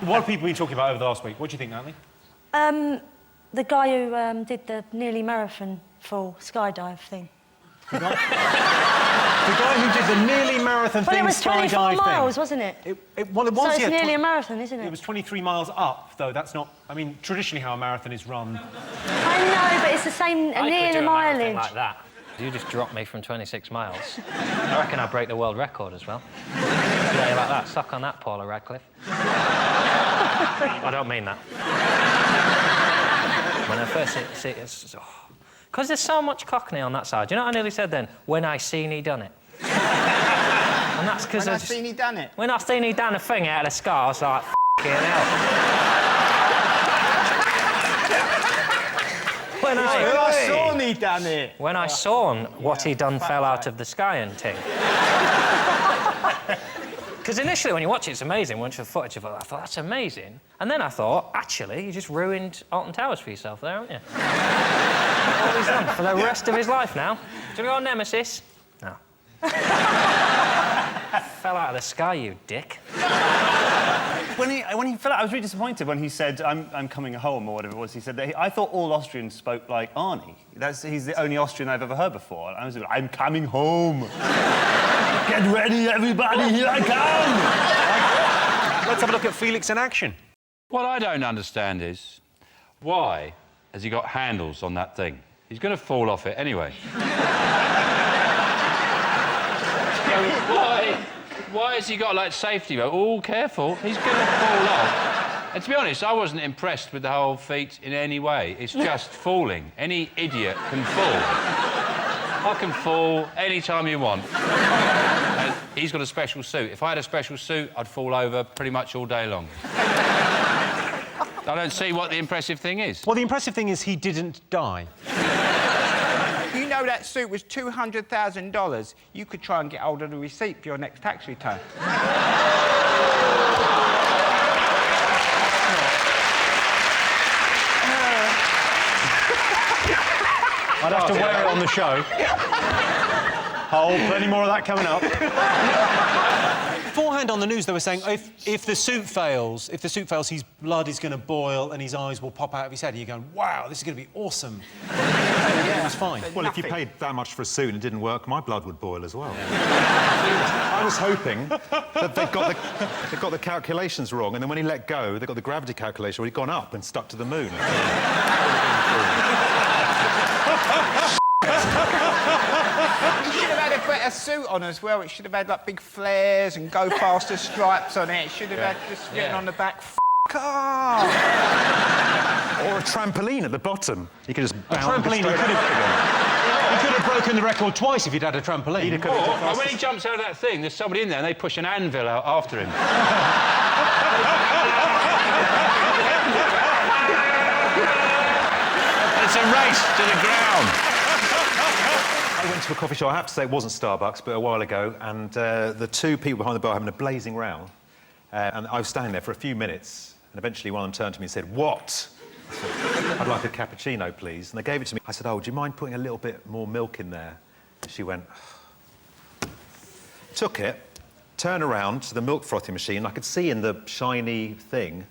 What have people been talking about over the last week? What do you think, Natalie? The guy who did the nearly marathon full skydive thing. The guy who did the nearly marathon thing, Well, it was 24 miles, thing. wasn't it? Well, it was, so it's yeah, nearly a marathon, isn't it? It was 23 miles up, though. That's not... I mean, traditionally how a marathon is run. I know, but it's the same, near the mileage. Like that. You just dropped me from 26 miles. I reckon I'll break the world record as well. Yeah, like that. Suck on that, Paula Radcliffe. I don't mean that. When I first see it, because there's so much Cockney on that side. You know what I nearly said then? When I seen he done it. And that's because When I seen he done it. When I seen he done a thing out of the scar, I was like, f***ing hell. When I saw he done it. When I saw what he done fell out of the sky and ting. Because initially, when you watch it, it's amazing. Once the footage of it, I thought, that's amazing. And then I thought, actually, you just ruined Alton Towers for yourself there, haven't you? All he's done for the rest of his life now. Do you want to go on Nemesis? No. Fell out of the sky, you dick. When he fell out, I was really disappointed when he said, I'm coming home, or whatever it was. He said that I thought all Austrians spoke like Arnie. He's the only Austrian I've ever heard before. I was like, I'm coming home. Get ready, everybody, here I come! Let's have a look at Felix in action. What I don't understand is, why has he got handles on that thing? He's going to fall off it anyway. Why has he got, like, safety belt? Oh, careful, he's going to fall off. And to be honest, I wasn't impressed with the whole feat in any way. It's just falling. Any idiot can fall. I can fall any time you want. And he's got a special suit. If I had a special suit, I'd fall over pretty much all day long. I don't see what the impressive thing is. Well, the impressive thing is he didn't die. You know that suit was $200,000. You could try and get hold of the receipt for your next tax return. I'd have to wear it on the show. Plenty more of that coming up. Beforehand on the news, they were saying if the suit fails, his blood is going to boil and his eyes will pop out of his head. And you're going, wow, this is going to be awesome. Yeah, it was fine. Well, if you paid that much for a suit and it didn't work, my blood would boil as well. I was hoping that they'd got the calculations wrong, and then when he let go, they got the gravity calculation where he'd gone up and stuck to the moon. You should have had a better suit on as well. It should have had, like, big flares and go faster stripes on it. It should have had just written on the back, F*** off. Or a trampoline at the bottom. You could just bounce. A trampoline, he could have broken the record twice if he'd had a trampoline. Or when he jumps out of that thing, there's somebody in there and they push an anvil out after him. It's a race to the ground. I went to a coffee shop, I have to say it wasn't Starbucks, but a while ago, and the two people behind the bar having a blazing row. And I was standing there for a few minutes, and eventually one of them turned to me and said, "What?" I said, "I'd like a cappuccino, please." And they gave it to me. I said, "Oh, do you mind putting a little bit more milk in there?" She went... Took it, turned around to the milk frothing machine. I could see in the shiny thing...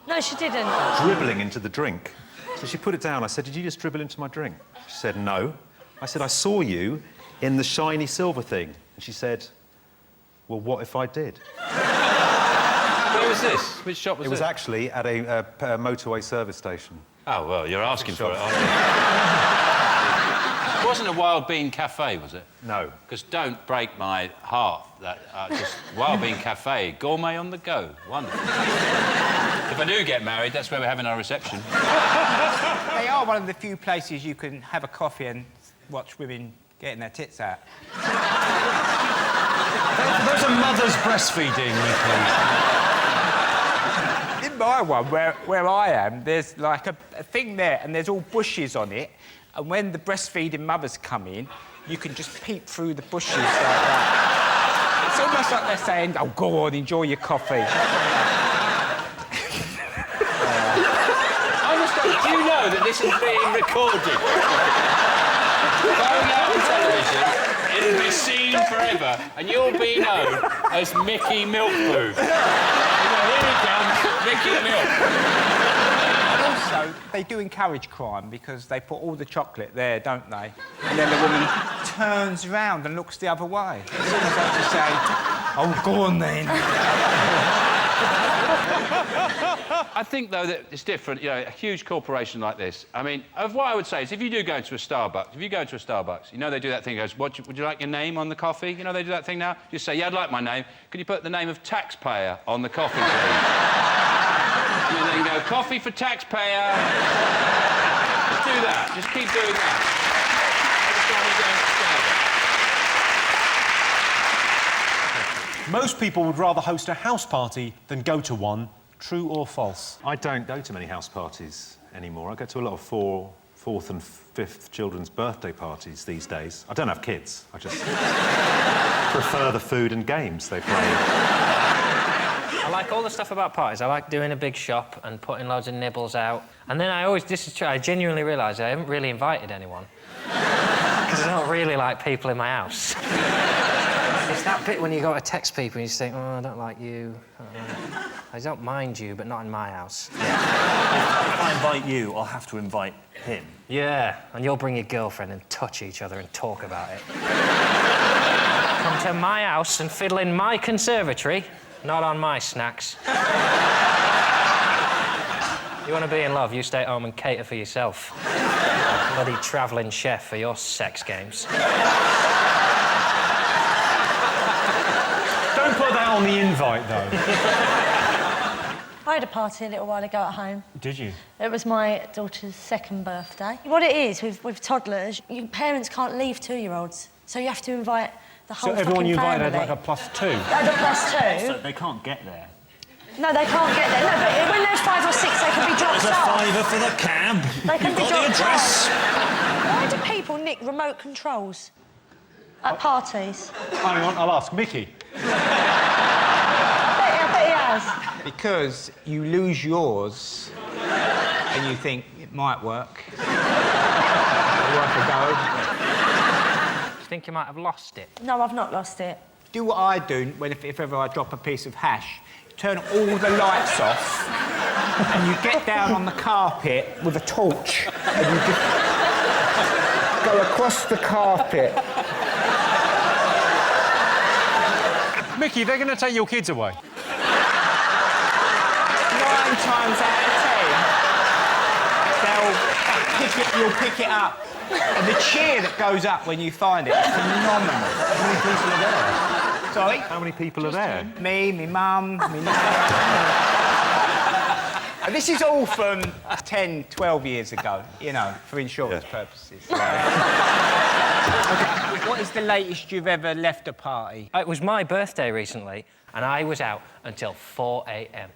No, she didn't. Dribbling into the drink. So she put it down. I said, "Did you just dribble into my drink?" She said, "No." I said, "I saw you in the shiny silver thing." And she said, "Well, what if I did?" Where was this? Which shop was it? It was actually at a motorway service station. Oh, well, you're asking for it, aren't you? It wasn't a Wild Bean Cafe, was it? No. Because don't break my heart. That just Wild Bean Cafe, gourmet on the go, wonderful. If I do get married, that's where we're having our reception. They are one of the few places you can have a coffee and watch women getting their tits out. Those are mothers breastfeeding, Nicholas. In my one, where I am, there's like a thing there and there's all bushes on it, and when the breastfeeding mothers come in, you can just peep through the bushes like that. It's almost like they're saying, "Oh, go on, enjoy your coffee." Do you know that this is being recorded? Going out on television, it'll be seen forever, and you'll be known as Mickey Milkboob. You know, they do encourage crime because they put all the chocolate there, don't they? And then the woman turns round and looks the other way. As soon as I just say, oh, go on then. I think, though, that it's different. You know, a huge corporation like this. I mean, what I would say is if you do go into a Starbucks, you know they do that thing, goes, would you like your name on the coffee? You know they do that thing now? Just say, yeah, I'd like my name. Could you put the name of taxpayer on the coffee, please? And then go, coffee for taxpayer. Just do that. Just keep doing that. Every time you go into Starbucks. Most people would rather host a house party than go to one. True or false? I don't go to many house parties anymore. I go to a lot of fourth and fifth children's birthday parties these days. I don't have kids. I just prefer the food and games they play. I like all the stuff about parties. I like doing a big shop and putting loads of nibbles out. And then this is true, I genuinely realise I haven't really invited anyone. Because I don't really like people in my house. It's that bit when you go to text people and you just think, oh, I don't like you. I don't mind you, but not in my house. If I invite you, I'll have to invite him. Yeah, and you'll bring your girlfriend and touch each other and talk about it. Come to my house and fiddle in my conservatory, not on my snacks. You want to be in love, you stay at home and cater for yourself. Bloody travelling chef for your sex games. Don't put that on the invite, though. I had a party a little while ago at home. Did you? It was my daughter's second birthday. What it is with toddlers, your parents can't leave 2-year-olds, so you have to invite the whole So everyone you fucking invited family. had like a +2? Had a +2. So they can't get there. No, they can't get there. No, but when there's 5 or 6, they can be dropped There's a off. £5 for the cab. They can You've be got the dropped address. off. Why do people nick remote controls at parties? Hang on, I'll ask Mickey. I bet he has. Because you lose yours and you think it might work. Worth a go. Do you think you might have lost it? No, I've not lost it. Do what I do if ever I drop a piece of hash. Turn all the lights off and you get down on the carpet with a torch and you just go across the carpet. Mickey, they're going to take your kids away. 9 times out of 10, you'll pick it up. And the cheer that goes up when you find it is phenomenal. How many people are there? Sorry? How many people are there? Me, my mum, my And this is all from 10, 12 years ago, you know, for insurance purposes. What is the latest you've ever left a party? It was my birthday recently, and I was out until 4 a.m.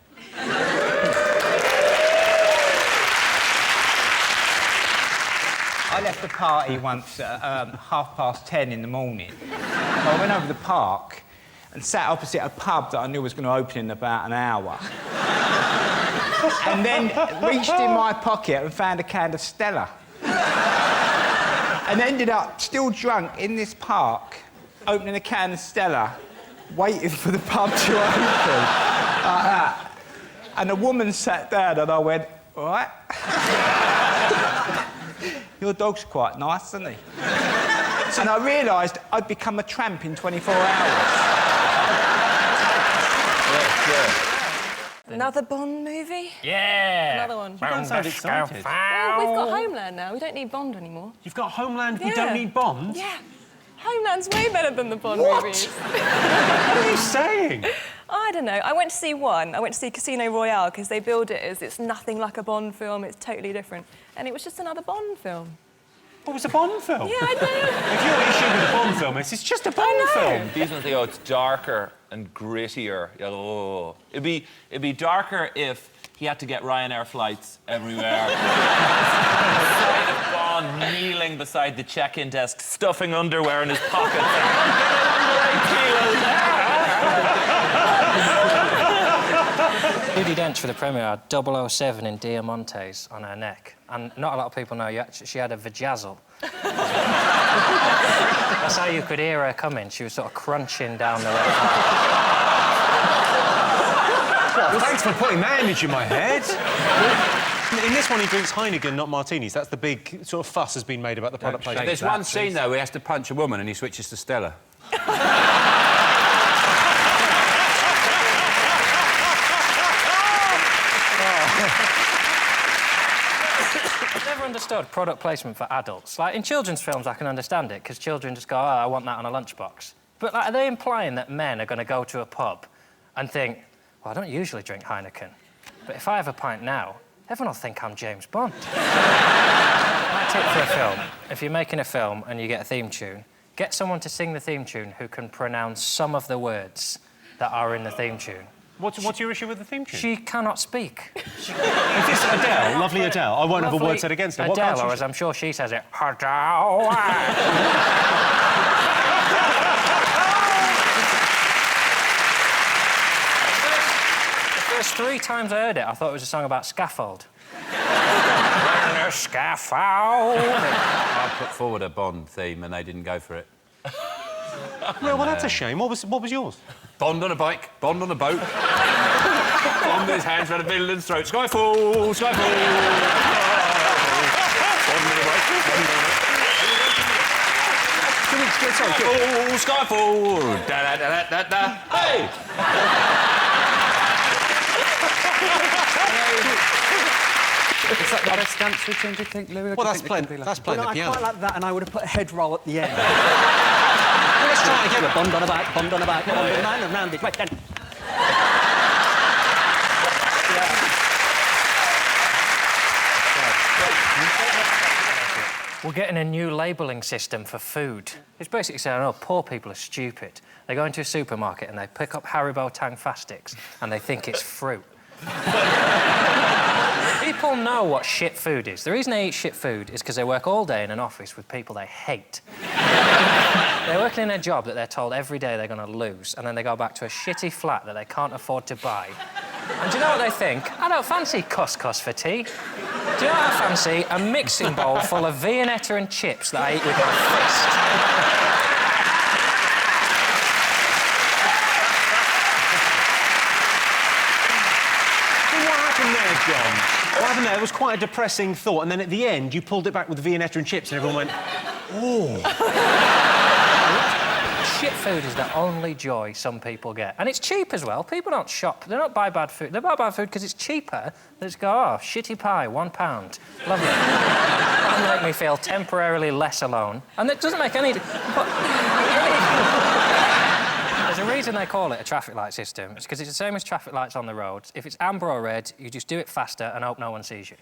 I left a party once at 10:30 in the morning. I went over to the park and sat opposite a pub that I knew was going to open in about an hour. And then reached in my pocket and found a can of Stella. And ended up, still drunk, in this park, opening a can of Stella, waiting for the pub to open, like that. And a woman sat down and I went, all right. Your dog's quite nice, isn't he? And I realised I'd become a tramp in 24 hours. Another Bond movie? Yeah! Another one. You don't sound excited. Well, we've got Homeland now. We don't need Bond anymore. You've got Homeland, we Yeah. don't need Bond? Yeah. Homeland's way better than the Bond movies. What are you saying? I don't know. I went to see one. I went to see Casino Royale because they build it as it's nothing like a Bond film. It's totally different. And it was just another Bond film. What was a Bond film? Yeah, I know. If your issue with a Bond film is it's just a Bond film. These ones, oh, it's darker and grittier. Oh. It'd be darker if he had to get Ryanair flights everywhere. Sight of Bond kneeling beside the check-in desk, stuffing underwear in his pocket. Judi Dench for the premiere had 007 in Diamantes on her neck. And not a lot of people know she had a vajazzle. That's how you could hear her coming. She was sort of crunching down the road. Well, thanks for putting that image in my head. In this one, he drinks Heineken, not martinis. That's the big sort of fuss has been made about the product placement. There's one scene, though, where he has to punch a woman and he switches to Stella. I've never understood product placement for adults. Like, in children's films, I can understand it, because children just go, oh, I want that on a lunchbox. But, like, are they implying that men are going to go to a pub and think, well, I don't usually drink Heineken, but if I have a pint now, everyone will think I'm James Bond. My tip for a film, if you're making a film and you get a theme tune, get someone to sing the theme tune who can pronounce some of the words that are in the theme tune. What's your issue with the theme tune? She cannot speak. Is this Adele? Lovely Adele. I won't have a word said against her. Adele, or as I'm sure she says it, Adele. The first 3 times I heard it, I thought it was a song about scaffold. Scaffold. I put forward a Bond theme and they didn't go for it. Well, that's a shame. What was yours? Bond on a bike, Bond on a boat. Bond with his hands round a villain's throat. Skyfall, Skyfall. Bond on a bike, Bond on a boat. Skyfall, Skyfall. Da-da-da-da-da. Hey! Is that the best dance routine, do you think, Louis? Well, that's playing the piano. I quite like that, and I would have put a head roll at the end. Well, let's try again. Bond on a bike, Bond on a bike, Bond on a man, and round it. Wait, then. We're getting a new labelling system for food. It's basically saying, oh, poor people are stupid. They go into a supermarket and they pick up Haribo Tang Fastics and they think it's fruit. People know what shit food is. The reason they eat shit food is because they work all day in an office with people they hate. They're working in a job that they're told every day they're going to lose, and then they go back to a shitty flat that they can't afford to buy. And do you know what they think? I don't fancy couscous for tea. Do you know what I fancy? A mixing bowl full of Viennetta and chips that I eat with my fist. John. What happened there? It was quite a depressing thought, and then at the end, you pulled it back with Viennetta and chips, and everyone went, oh. Shit food is the only joy some people get. And it's cheap as well. People don't shop. They don't buy bad food. They buy bad food because it's cheaper. They just go, oh, shitty pie, £1. Lovely. That'll make me feel temporarily less alone. And it doesn't make any... There's a reason they call it a traffic light system. It's because it's the same as traffic lights on the roads. If it's amber or red, you just do it faster and hope no one sees you.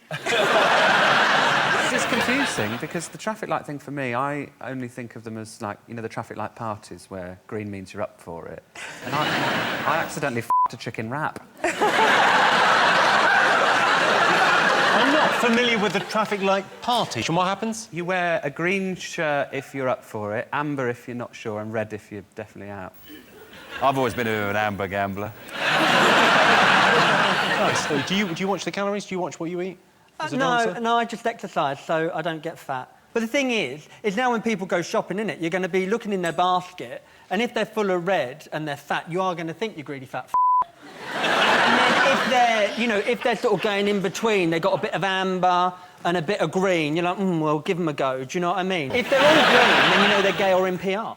It's confusing, because the traffic light thing for me, I only think of them as, like, you know, the traffic light parties where green means you're up for it. And I accidentally f***ed a chicken wrap. I'm not familiar with the traffic light party. And what happens? You wear a green shirt if you're up for it, amber if you're not sure, and red if you're definitely out. I've always been an amber gambler. Nice. So do you watch the calories? Do you watch what you eat? No, I just exercise, so I don't get fat. But the thing is now when people go shopping, innit, you're going to be looking in their basket, and if they're full of red and they're fat, you are going to think you're greedy fat And then if they're, you know, if they're sort of going in between, they've got a bit of amber and a bit of green, you're like, well, give them a go. Do you know what I mean? If they're all green, then you know they're gay or in PR.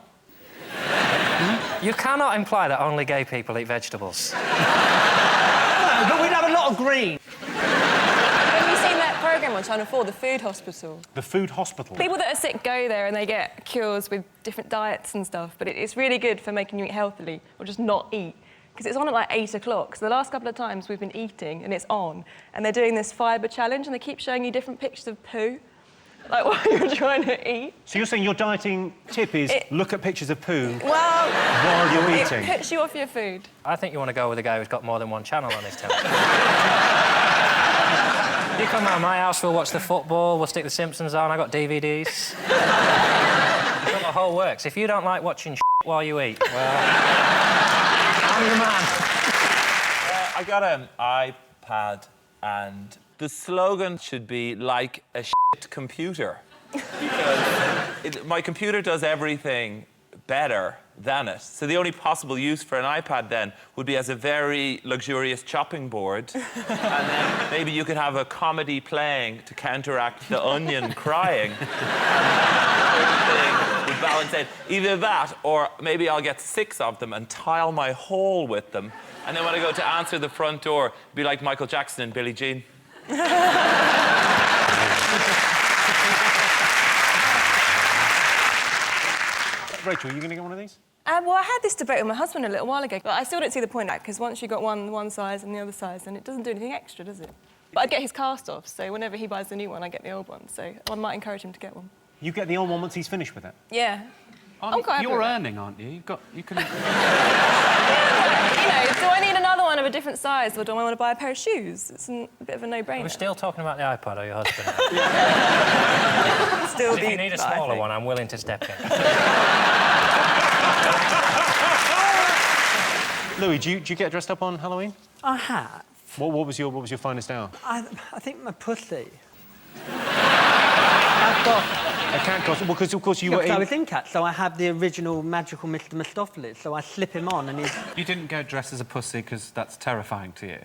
You cannot imply that only gay people eat vegetables. No, but we'd have a lot of green. Have you seen that programme on Channel 4, The Food Hospital? The Food Hospital? People that are sick go there and they get cures with different diets and stuff, but it's really good for making you eat healthily or just not eat. Because it's on at like 8 o'clock. So the last couple of times we've been eating and it's on, and they're doing this fibre challenge and they keep showing you different pictures of poo, like while you're trying to eat. So you're saying your dieting tip is look at pictures of poo while you're eating? It puts you off your food. I think you want to go with a guy who's got more than one channel on his television. You come round my house, we'll watch the football, we'll stick the Simpsons on, I got DVDs. I've got the whole works. If you don't like watching shit while you eat, well, I'm your man. I got an iPad, and the slogan should be like a shit computer. Because my computer does everything better than it. So the only possible use for an iPad then would be as a very luxurious chopping board. And then maybe you could have a comedy playing to counteract the onion crying. Thing would balance out. Either that, or maybe I'll get 6 of them and tile my hole with them. And then when I go to answer the front door, it'd be like Michael Jackson and Billie Jean. Rachel, are you going to get one of these? Well, I had this debate with my husband a little while ago, but I still don't see the point of that, because once you've got one size and the other size, then it doesn't do anything extra, does it? But I'd get his cast off, so whenever he buys the new one, I get the old one. So I might encourage him to get one. You get the old one once he's finished with it? Yeah. I'm quite happy You're with that. earning, aren't you? You can... You know, do I need another one of a different size, or do I want to buy a pair of shoes? It's a bit of a no-brainer. We're still talking about the iPod or your husband. Still If you need a smaller one, I'm willing to step in. Louis, do you get dressed up on Halloween? I have. What was your finest hour? I think my pussy. I've got... A cat costume? Because, of course, you were in... I was in Cat, so I have the original magical Mr. Mistopheles, so I slip him on and he's... You didn't go dressed as a pussy because that's terrifying to you?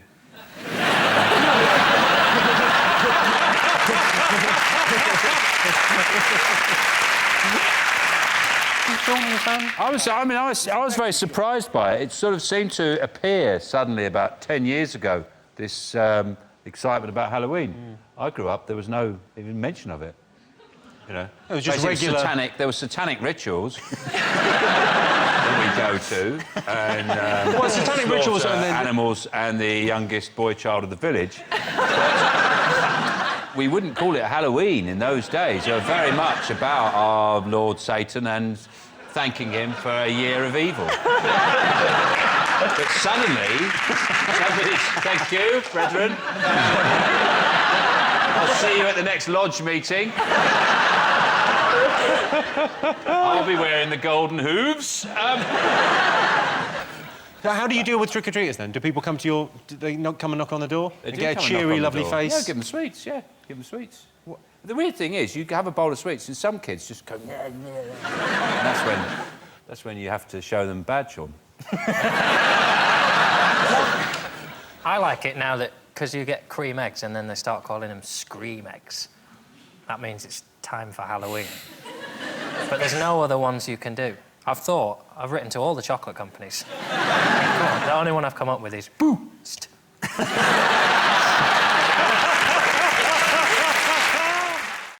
I was very surprised by it. It sort of seemed to appear suddenly about 10 years ago, this excitement about Halloween. I grew up, there was no even mention of it. You know, it was just basically regular... there were satanic rituals that we go to, and well, satanic rituals and then... animals and the youngest boy child of the village. We wouldn't call it Halloween in those days. They were very much about our Lord Satan and thanking him for a year of evil. But suddenly, thank you, brethren. I'll see you at the next lodge meeting. I'll be wearing the golden hooves. So how do you deal with trick-or-treaters, then? Do people come to your... Do they not come and knock on the door? They and do get a come and knock cheery, on the lovely door. face? Yeah, give them sweets, yeah. Give them sweets. The weird thing is, you have a bowl of sweets and some kids just go... and that's when you have to show them badge on. I like it now that, because you get cream eggs and then they start calling them scream eggs. That means it's time for Halloween. But there's no other ones you can do. I've written to all the chocolate companies. The only one I've come up with is Boost.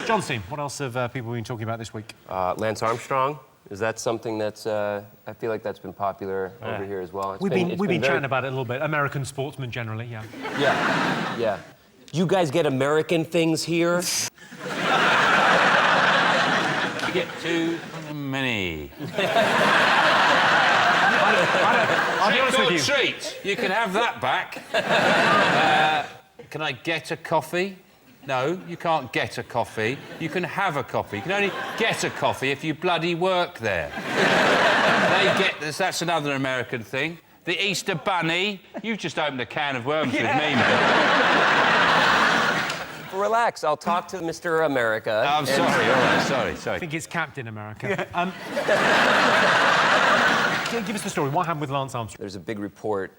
Johnson, what else have people been talking about this week? Lance Armstrong. Is that something that's... I feel like that's been popular over here as well. We've been chatting about it a little bit. American sportsmen generally, yeah. Yeah. You guys get American things here? You get too many. I'll be honest with you. Treat. You can have that back. Can I get a coffee? No, you can't get a coffee. You can have a coffee. You can only get a coffee if you bloody work there. They get this. That's another American thing. The Easter Bunny. You've just opened a can of worms with me, mate. Relax, I'll talk to Mr. America. I'm sorry, all right, sorry. I think it's Captain America. Give us the story. What happened with Lance Armstrong? There's a big report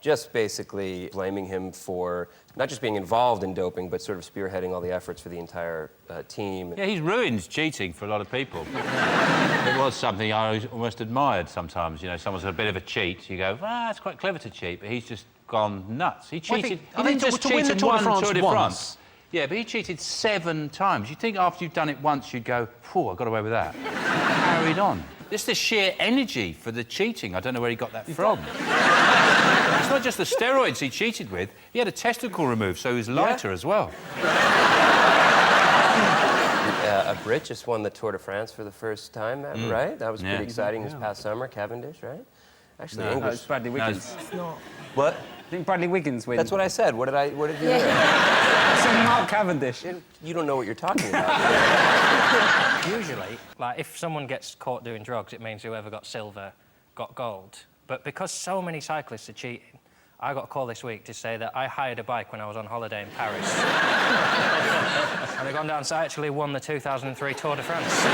just basically blaming him for not just being involved in doping, but sort of spearheading all the efforts for the entire team. Yeah, he's ruined cheating for a lot of people. It was something I almost admired sometimes. You know, someone's got a bit of a cheat. You go, it's quite clever to cheat, but he's just gone nuts. He cheated. I think just to win the cheated Tour de one France Tour de once. France. Yeah, but he cheated 7 times. You'd think after you've done it once, you'd go, phew, I got away with that. Carried on. Just the sheer energy for the cheating. I don't know where he got that from. It's not just the steroids he cheated with. He had a testicle removed, so he was lighter as well. A Brit just won the Tour de France for the first time, right? That was pretty exciting this past summer. Cavendish, right? Actually, English. No, it's Bradley Wiggins. It's not. What? I think Bradley Wiggins wins. That's what I said. What did you hear? I said Mark Cavendish. You don't know what you're talking about. Usually, like, if someone gets caught doing drugs, it means whoever got silver got gold. But because so many cyclists are cheating, I got a call this week to say that I hired a bike when I was on holiday in Paris. And I've gone down, so I actually won the 2003 Tour de France.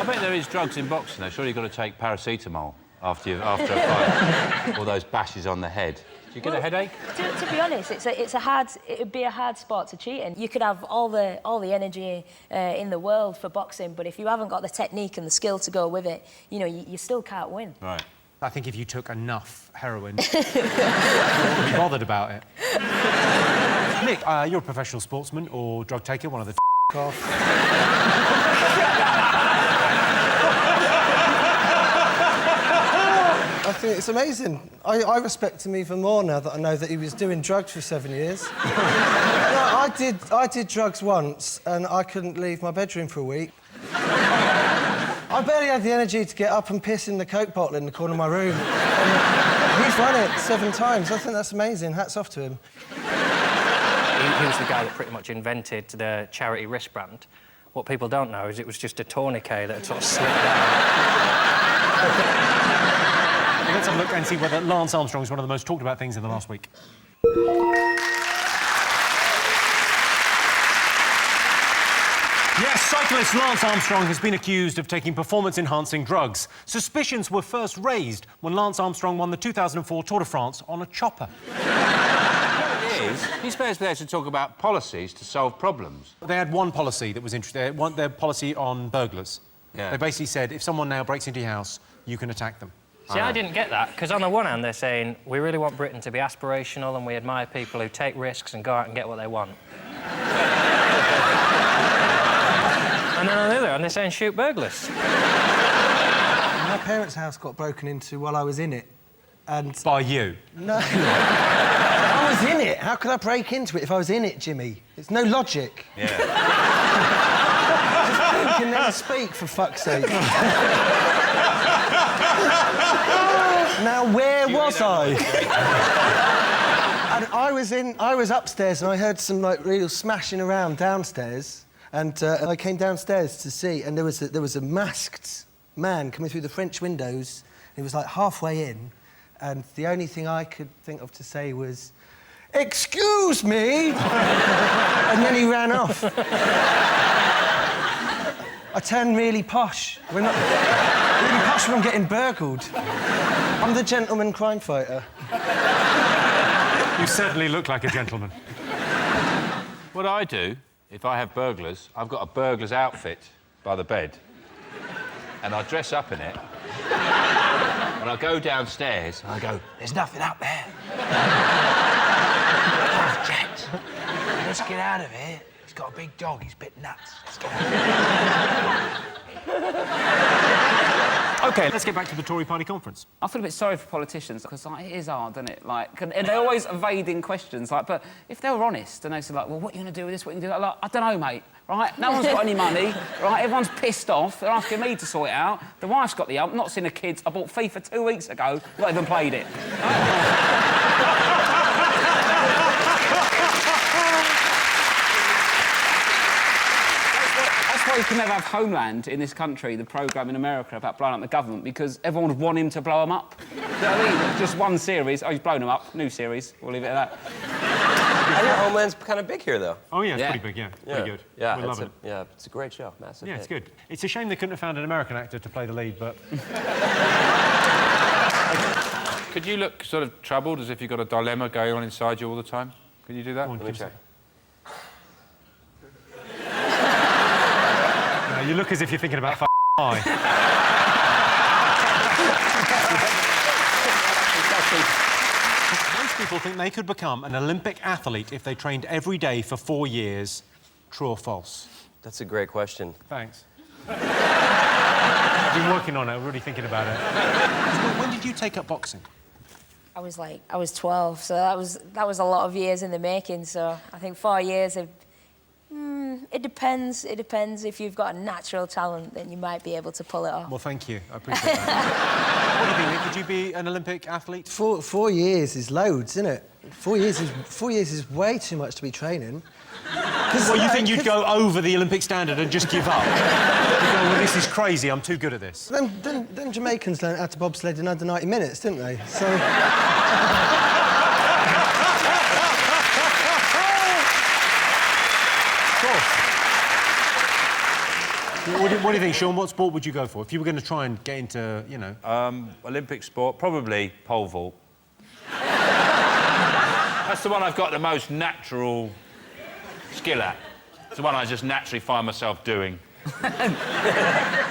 bet there is drugs in boxing, though. Surely you've got to take paracetamol after a fight. All those bashes on the head. Do you get a headache? To be honest, it'd be a hard sport to cheat in. You could have all the energy in the world for boxing, but if you haven't got the technique and the skill to go with it, you know, you still can't win. Right. I think if you took enough heroin, you wouldn't be bothered about it. Nick, you're a professional sportsman or drug taker, one of the off. I think it's amazing. I respect him even more now that I know that he was doing drugs for 7 years. No, I did drugs once and I couldn't leave my bedroom for a week. I barely had the energy to get up and piss in the Coke bottle in the corner of my room. And he's run it 7 times. I think that's amazing. Hats off to him. He was the guy that pretty much invented the charity wristband. What people don't know is it was just a tourniquet that had sort of slipped down. Let's have a look and see whether Lance Armstrong is one of the most talked about things in the last week. Yes, cyclist Lance Armstrong has been accused of taking performance-enhancing drugs. Suspicions were first raised when Lance Armstrong won the 2004 Tour de France on a chopper. He's supposed to be there to talk about policies to solve problems. They had one policy that was interesting. Their policy on burglars. Yeah. They basically said, if someone now breaks into your house, you can attack them. See, I didn't get that, because on the one hand, they're saying, we really want Britain to be aspirational and we admire people who take risks and go out and get what they want. And then on the other hand, they're saying, shoot burglars. My parents' house got broken into while I was in it, and... By you? No. I was in it. How could I break into it if I was in it, Jimmy? It's no logic. Yeah. You can never speak, for fuck's sake. Now, where was I? And I was upstairs and I heard some, like, real smashing around downstairs. And I came downstairs to see, and there was a masked man coming through the French windows. He was, like, halfway in, and the only thing I could think of to say was, "Excuse me!" And then he ran off. I turned really posh. Really posh when I'm getting burgled. I'm the gentleman crime fighter. You certainly look like a gentleman. What I do, if I have burglars, I've got a burglar's outfit by the bed. And I dress up in it. And I go downstairs and I go, "There's nothing up there." "Oh, Jack, let's get out of here. He's got a big dog, he's a bit nuts. Let's go." OK, let's get back to the Tory party conference. I feel a bit sorry for politicians, because like, it is hard, isn't it? Like, and they're always evading questions. Like, but if they were honest and they said, like, "Well, what are you going to do with this? What are you going to do?" Like, I don't know, mate. Right? No one's got any money. Right? Everyone's pissed off. They're asking me to sort it out. The wife's got the ump. Not seen the kids. I bought FIFA 2 weeks ago. Not even played it. That's why you can never have Homeland in this country, the programme in America about blowing up the government, because everyone would want him to blow them up. Do you know what I mean? Just one series. Oh, he's blown them up. New series. We'll leave it at that. I hear Homeland's kind of big here, though. Oh, yeah, it's pretty big, yeah. Pretty good. Yeah, we love it. Yeah, it's a great show. Massive Yeah, hit. it's good. It's a shame they couldn't have found an American actor to play the lead, but... Could you look sort of troubled, as if you've got a dilemma going on inside you all the time? Could you do that? Let me check. No, you look as if you're thinking about I. Most people think they could become an Olympic athlete if they trained every day for 4 years. True or false? That's a great question. Thanks. I've been working on it, I'm really thinking about it. When did you take up boxing? I was 12, so that was a lot of years in the making. So I think 4 years of... it depends. It depends. If you've got a natural talent, then you might be able to pull it off. Well, thank you. I appreciate that. What do you think, Nick? Could you be an Olympic athlete? 4 years is loads, isn't it? 4 years is way too much to be training. Well, you think you'd go over the Olympic standard and just give up? You go, well, this is crazy, I'm too good at this. Then Jamaicans learned how to bobsled in under 90 minutes, didn't they? So... What do you think, Sean? What sport would you go for if you were going to try and get into, you know... Olympic sport, probably pole vault. That's the one I've got the most natural skill at. It's the one I just naturally find myself doing.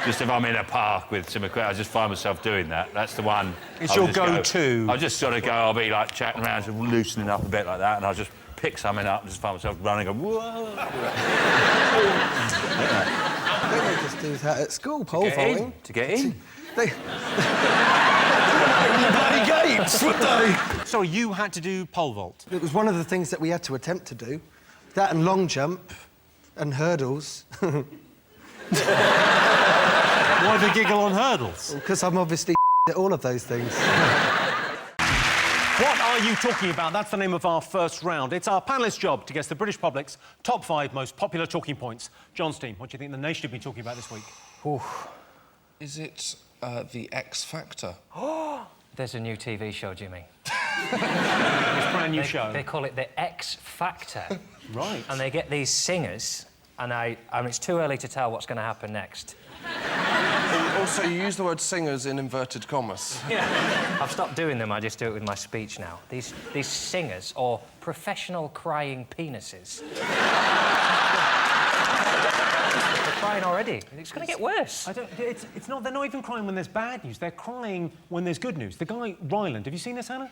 Just if I'm in a park with some equipment, I just find myself doing that. That's the one. It's your go-to. I'll just sort of go, I'll be like chatting around, sort of loosening up a bit like that, and I'll just pick something up and just find myself running and go, whoa. They just do that at school, pole vaulting. To get in. They... bloody games, would they? Sorry, you had to do pole vault. It was one of the things that we had to attempt to do. That and long jump and hurdles. Why the giggle on hurdles? Because I'm obviously at all of those things. What are you talking about? That's the name of our first round. It's our panellists' job to guess the British public's top 5 most popular talking points. John's team, what do you think the nation have been talking about this week? Is it the X Factor? There's a new TV show, Jimmy. It's a brand new show. They call it the X Factor. Right. And they get these singers, and it's too early to tell what's going to happen next. Also, you use the word singers in inverted commas. Yeah. I've stopped doing them, I just do it with my speech now. These singers, or professional crying penises. They're crying already. It's going to get worse. It's not... They're not even crying when there's bad news. They're crying when there's good news. The guy, Ryland, have you seen this, Hannah?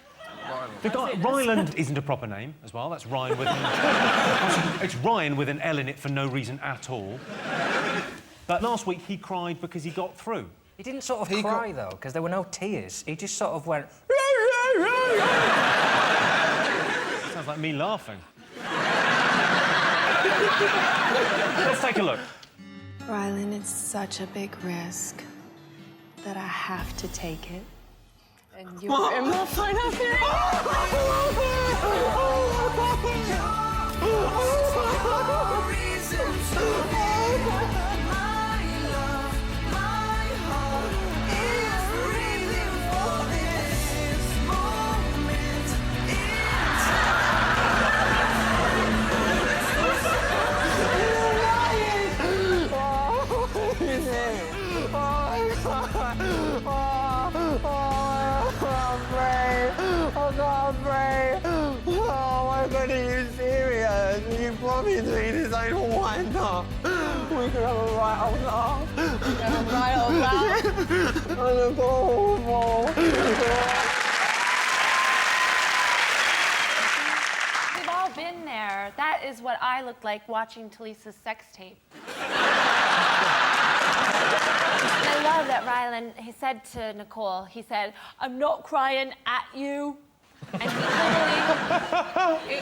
The guy, Ryland isn't a proper name as well. That's Ryan with it's Ryan with an L in it for no reason at all. But last week he cried because he got through. He didn't sort of cry, though, because there were no tears. He just sort of went... Sounds like me laughing. Let's take a look. Rylan, it's such a big risk that I have to take it. And you're in my final me doing this, I don't want to. We could have a right old laugh. We could have a right old laugh. And a ball. We've all been there. That is what I looked like watching Talisa's sex tape. And I love that Rylan, he said to Nicole, he said, I'm not crying at you. And he literally...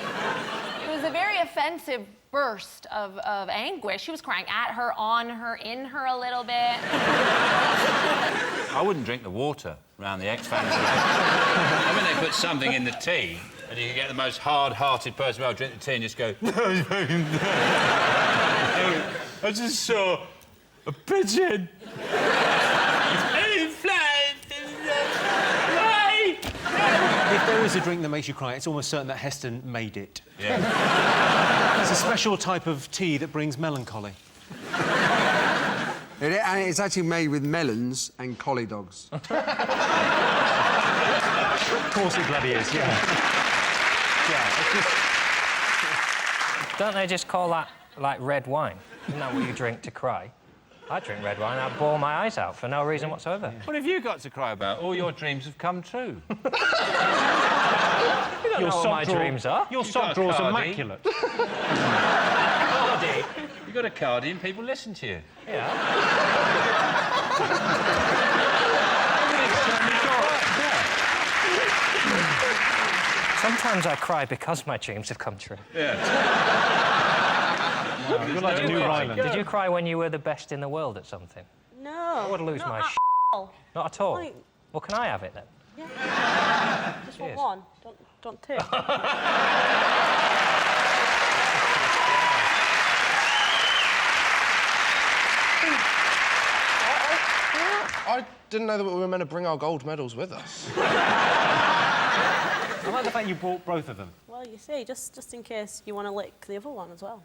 It was a very offensive burst of anguish. He was crying at her, on her, in her a little bit. I wouldn't drink the water around the X Factor. I mean, they put something in the tea, and you can get the most hard-hearted person who'll drink the tea and just go... I just saw a pigeon. If there is a drink that makes you cry, it's almost certain that Heston made it. Yeah. It's a special type of tea that brings melancholy. And it's actually made with melons and collie dogs. Of course it bloody is, yeah. It's just... Don't they just call that, like, red wine? Isn't that what you drink to cry? I drink red wine, I bawl my eyes out for no reason whatsoever. What have you got to cry about? All your dreams have come true. You don't know what my dreams are. Your sock drawer's immaculate. Cardi. You've got a cardi and people listen to you. Yeah. Sometimes I cry because my dreams have come true. Yeah. Wow, you're like a new Ryland. Did you cry when you were the best in the world at something? No. I would lose my shit. Not at all. Like... Well, can I have it then? Yeah. Just want one. Don't two. I didn't know that we were meant to bring our gold medals with us. I like the fact you brought both of them. Well, you see, just in case you want to lick the other one as well.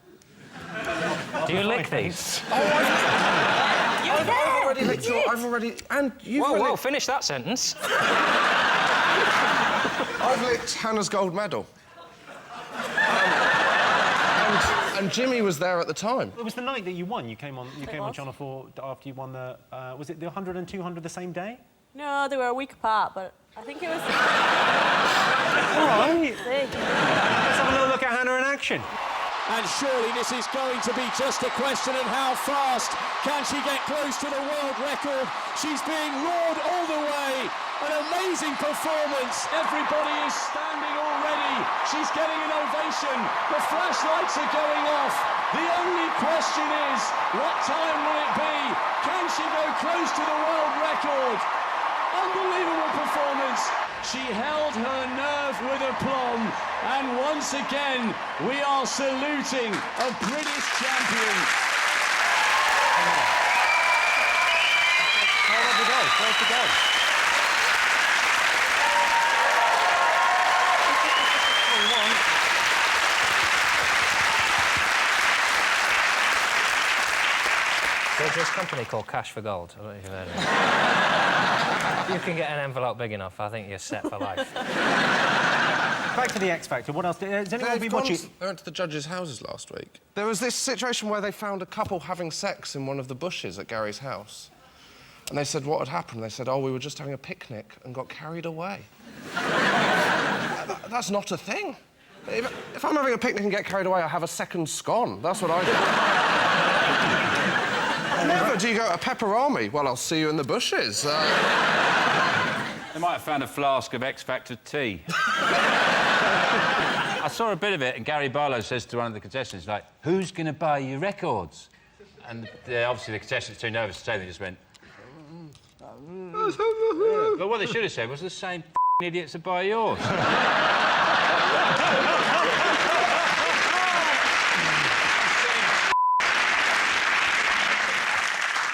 Do you lick these? I've already licked your... I've already... And you've Whoa, finish that sentence. I've licked Hannah's gold medal. And Jimmy was there at the time. It was the night that you won. You came on Channel 4 after you won the... was it the 100 and 200 the same day? No, they were a week apart, but I think it was... All right. Let's have a little look at Hannah in action. And surely this is going to be just a question of how fast can she get close to the world record. She's being roared all the way. An amazing performance. Everybody is standing already. She's getting an ovation. The flashlights are going off. The only question is, what time will it be? Can she go close to the world record? Unbelievable performance. She held her nerve with aplomb, and once again, we are saluting a British champion. Where'd to go? Where'd to go? There's this company called Cash for Gold. I don't know if you've heard of it. You can get an envelope big enough, I think you're set for life. Back to the X Factor. What else? Has anyone been watching? They went to the judges' houses last week. There was this situation where they found a couple having sex in one of the bushes at Gary's house. And they said, what had happened? They said, oh, we were just having a picnic and got carried away. That's not a thing. If I'm having a picnic and get carried away, I have a second scone. That's what I do. Never do you go, a pepperami? Well, I'll see you in the bushes. They might have found a flask of X Factor tea. I saw a bit of it, and Gary Barlow says to one of the contestants, like, who's going to buy you records? And obviously the contestants too nervous to say, they just went... But what they should have said was the same idiots that buy yours.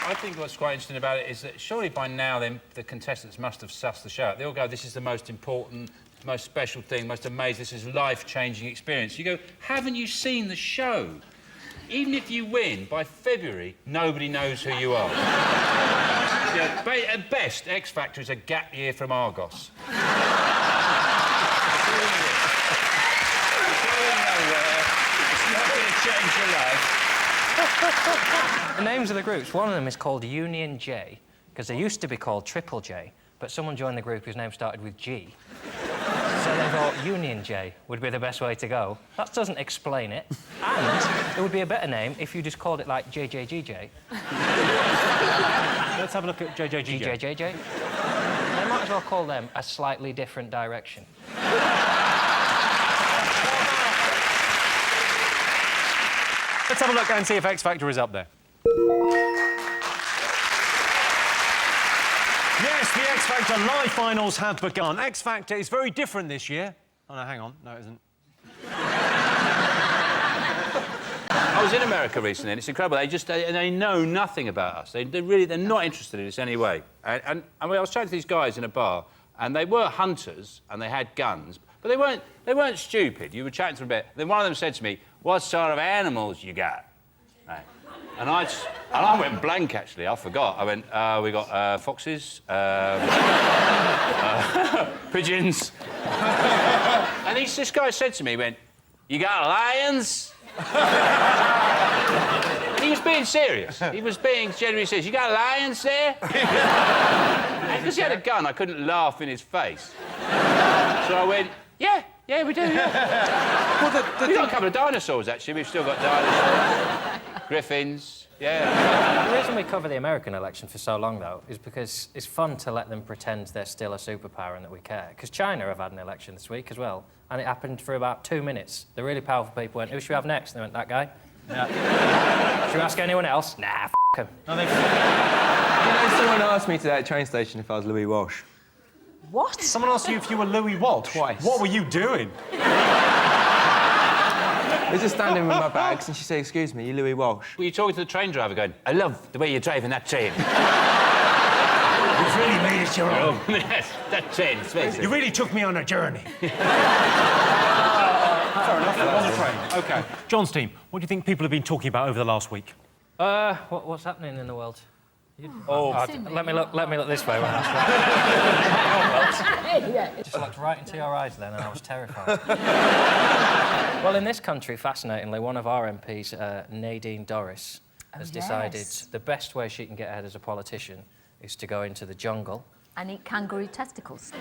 I think what's quite interesting about it is that surely by now the contestants must have sussed the show out. They all go, this is the most important, most special thing, most amazing, this is life-changing experience. You go, haven't you seen the show? Even if you win, by February, nobody knows who you are. Yeah, at best, X Factor is a gap year from Argos. It's going nowhere. It's not going to change your life. The names of the groups, one of them is called Union J, because they used to be called Triple J, but someone joined the group whose name started with G. So they thought Union J would be the best way to go. That doesn't explain it. And it would be a better name if you just called it like JJGJ. Let's have a look at JJGJ. JJJ. They might as well call them a slightly different direction. Let's have a look and see if X Factor is up there. Yes, the X Factor live finals have begun. X Factor is very different this year. Oh, no, hang on. No, it isn't. I was in America recently, and it's incredible. They know nothing about us. They're not interested in us anyway. And I was chatting to these guys in a bar, and they were hunters, and they had guns, but they weren't stupid. You were chatting to them a bit. Then one of them said to me, what sort of animals you got? Right. And I went blank, actually. I forgot. I went, we got foxes, pigeons. And this guy said to me, he went, you got lions? And he was being serious. He was being genuinely serious. You got lions there? Because he had a gun, I couldn't laugh in his face. So I went, yeah, we do, yeah. Well, we've got a couple of dinosaurs, actually. We've still got dinosaurs. Griffins, yeah. The reason we cover the American election for so long, though, is because it's fun to let them pretend they're still a superpower and that we care. Because China have had an election this week as well, and it happened for about 2 minutes. The really powerful people went, who should we have next? And they went, that guy. Yeah. Should we ask anyone else? Nah, f*** him. Someone asked me today at the train station if I was Louis Walsh. What? Someone asked you if you were Louis Walsh? Twice. What were you doing? I was just standing with my bags and she said, excuse me, you Louis Walsh? Were you talking to the train driver going, I love the way you're driving that train. You've really made it your own. Yes, that train, it's amazing. You really took me on a journey. Fair enough. On the train. OK. John's team, what do you think people have been talking about over the last week? What's happening in the world? Let me look this way when I ask. Just looked right into your eyes then, and I was terrified. Well, in this country, fascinatingly, one of our MPs, Nadine Dorries, has decided the best way she can get ahead as a politician is to go into the jungle. And eat kangaroo testicles.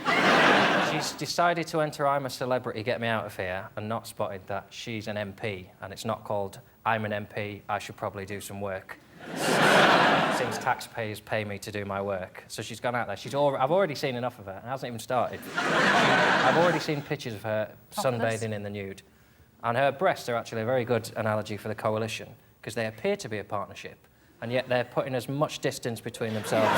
She's decided to enter I'm a Celebrity, Get Me Out of Here, and not spotted that she's an MP, and it's not called I'm an MP, I should probably do some work. Since taxpayers pay me to do my work. So she's gone out there. I've already seen enough of her. It hasn't even started. I've already seen pictures of her sunbathing in the nude. And her breasts are actually a very good analogy for the coalition, because they appear to be a partnership, and yet they're putting as much distance between themselves.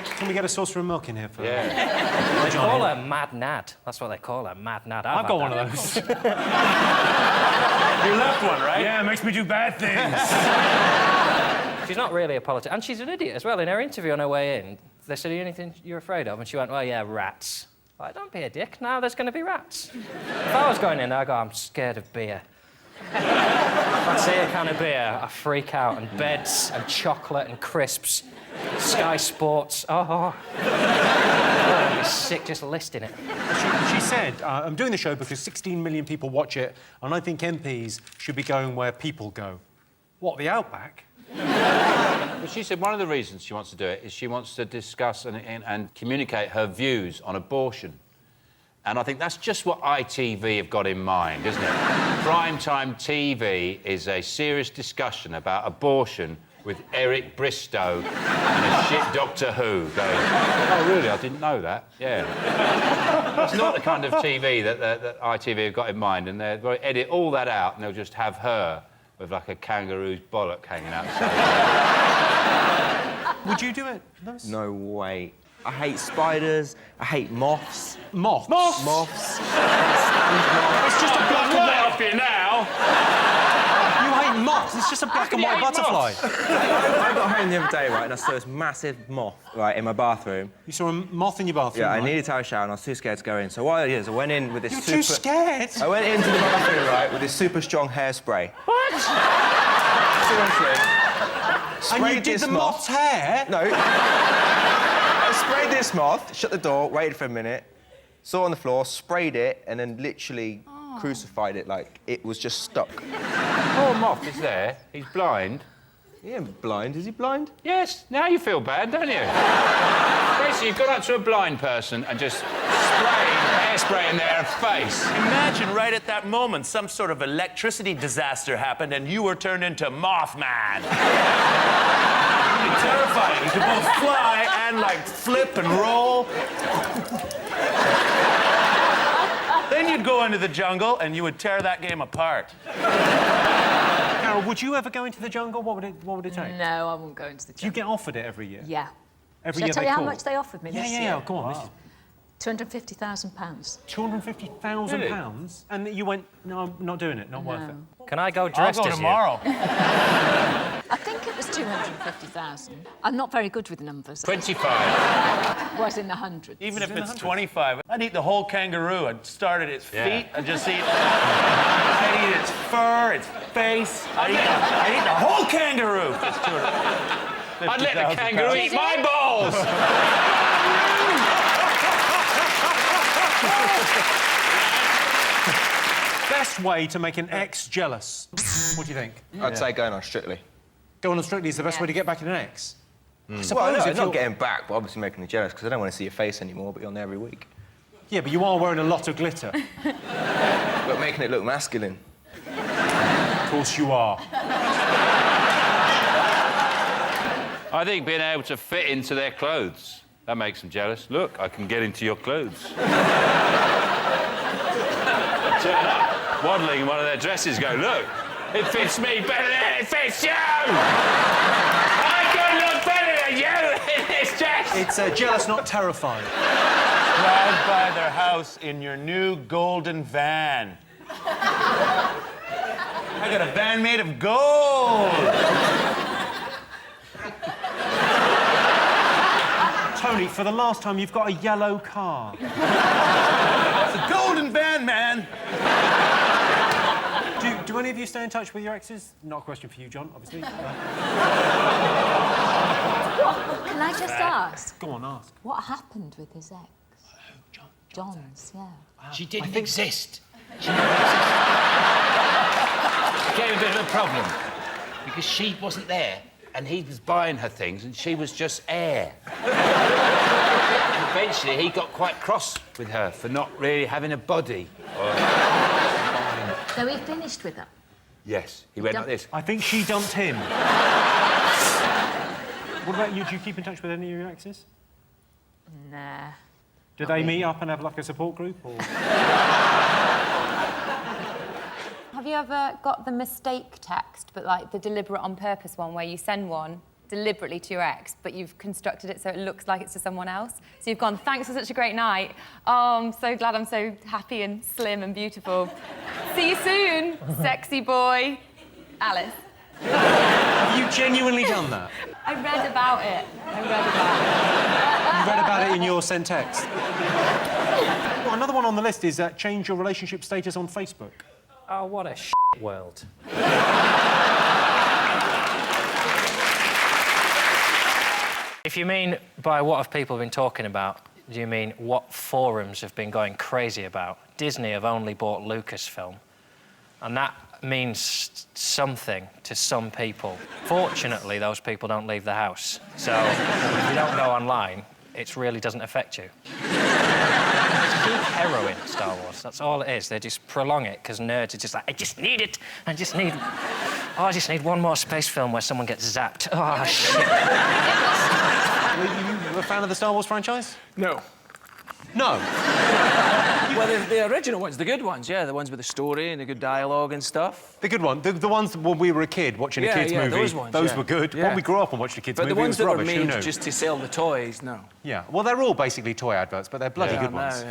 Can we get a saucer of milk in here for They call her Mad Nad. That's what they call her, Mad Nad. I've got one of those. You left one, right? Yeah, it makes me do bad things. She's not really a politician. And she's an idiot as well. In her interview on her way in, they said, anything you're afraid of? And she went, well, yeah, rats. Like, don't be a dick. Now there's going to be rats. If I was going in there, I'd go, I'm scared of beer. If I see a can of beer, I freak out. And beds and chocolate and crisps. Sky Sports. Oh, I'd be sick just listing it. She said, I'm doing the show because 16 million people watch it, and I think MPs should be going where people go. What, the Outback? But she said one of the reasons she wants to do it is she wants to discuss and communicate her views on abortion. And I think that's just what ITV have got in mind, isn't it? Primetime TV is a serious discussion about abortion with Eric Bristow and a shit Doctor Who going, oh, really? I didn't know that. Yeah. It's not the kind of TV that ITV have got in mind, and they'll edit all that out and they'll just have her with, like, a kangaroo's bollock hanging outside. Would you do it? No way. I hate spiders. I hate moths. Moths? Moths. It's just a black and white off you now. You hate moths? It's just a black and white butterfly. I got home the other day, right, and I saw this massive moth, right, in my bathroom. You saw a moth in your bathroom? Yeah, right? I needed to have a shower, and I was too scared to go in. So what I did is I went in with this You're too scared? I went into the bathroom, right, with this super strong hairspray. What? Seriously. And you did the moth's hair? No. I sprayed this moth, shut the door, waited for a minute, saw it on the floor, sprayed it, and then literally crucified it like it was just stuck. Poor moth is there. He's blind. He ain't blind. Is he blind? Yes. Now you feel bad, don't you? Basically, you've gone up to a blind person and just hairspray in their face. Imagine right at that moment some sort of electricity disaster happened and you were turned into Mothman. It'd be terrifying. You could both fly and, like, flip and roll. Then you'd go into the jungle and you would tear that game apart. Carol, would you ever go into the jungle? What would it take? No, I won't go into the jungle. Do you get offered it every year? Yeah. Every Shall year I tell they you call? how much they offered me this year? Yeah, go on. Wow. £250,000. £250,000? Really? And you went, no, I'm not doing it, not worth it. Can I go dressed I'll go as tomorrow. I think it was 250,000. I'm not very good with numbers. 25. Was in the hundreds. Even if it's 25, I'd eat the whole kangaroo. I'd start at its feet and just eat... I'd eat its fur, its face. I'd eat the whole kangaroo. I'd let the kangaroo eat my balls. Best way to make an ex jealous. What do you think? I'd say going on Strictly. Going on Strictly is the best way to get back at an ex? Well, no, not getting back, but obviously making me jealous, because I don't want to see your face anymore, but you're on there every week. Yeah, but you are wearing a lot of glitter. But making it look masculine. Of course you are. I think being able to fit into their clothes, that makes them jealous. Look, I can get into your clothes. Turn up, waddling in one of their dresses, go, look, it fits me better than it fits you! I can look better than you in this dress! It's jealous, not terrified. Drive by their house in your new golden van. I got a van made of gold! Jamie, for the last time, you've got a yellow card. It's a golden band, man. Do any of you stay in touch with your exes? Not a question for you, John, obviously. Can I just ask? Go on, ask. What happened with his ex? John's, yeah. She didn't exist. She didn't exist. Became a bit of a problem because she wasn't there and he was buying her things and she was just air. And eventually he got quite cross with her for not really having a body. So he finished with her? Yes, he went like this. I think she dumped him. What about you? Do you keep in touch with any of your exes? Nah. Do they meet up and have, like, a support group, or...? Have you ever got the mistake text, but, like, the deliberate on purpose one, where you send one deliberately to your ex, but you've constructed it so it looks like it's to someone else? So you've gone, thanks for such a great night. Oh, I'm so glad I'm so happy and slim and beautiful. See you soon, sexy boy. Alice. Have you genuinely done that? I read about it. You read about it in your sent text? Well, another one on the list is change your relationship status on Facebook. Oh, what a world. If you mean by what have people been talking about, do you mean what forums have been going crazy about? Disney have only bought Lucasfilm, and that means something to some people. Fortunately, those people don't leave the house, so if you don't go online, it really doesn't affect you. It's peak heroin, Star Wars. That's all it is. They just prolong it because nerds are just like, I just need it. I just need one more space film where someone gets zapped. Oh, shit. Were you a fan of the Star Wars franchise? No. No? Well, the original ones, the good ones, yeah, the ones with the story and the good dialogue and stuff. The good one, the ones when we were a kid watching a kids' movie. Those ones, those were good. Yeah. When we grew up and watched a kids' movie, But the ones that it was were rubbish. Who made knew? just to sell the toys, no. Yeah, well, they're all basically toy adverts, but they're bloody good ones. You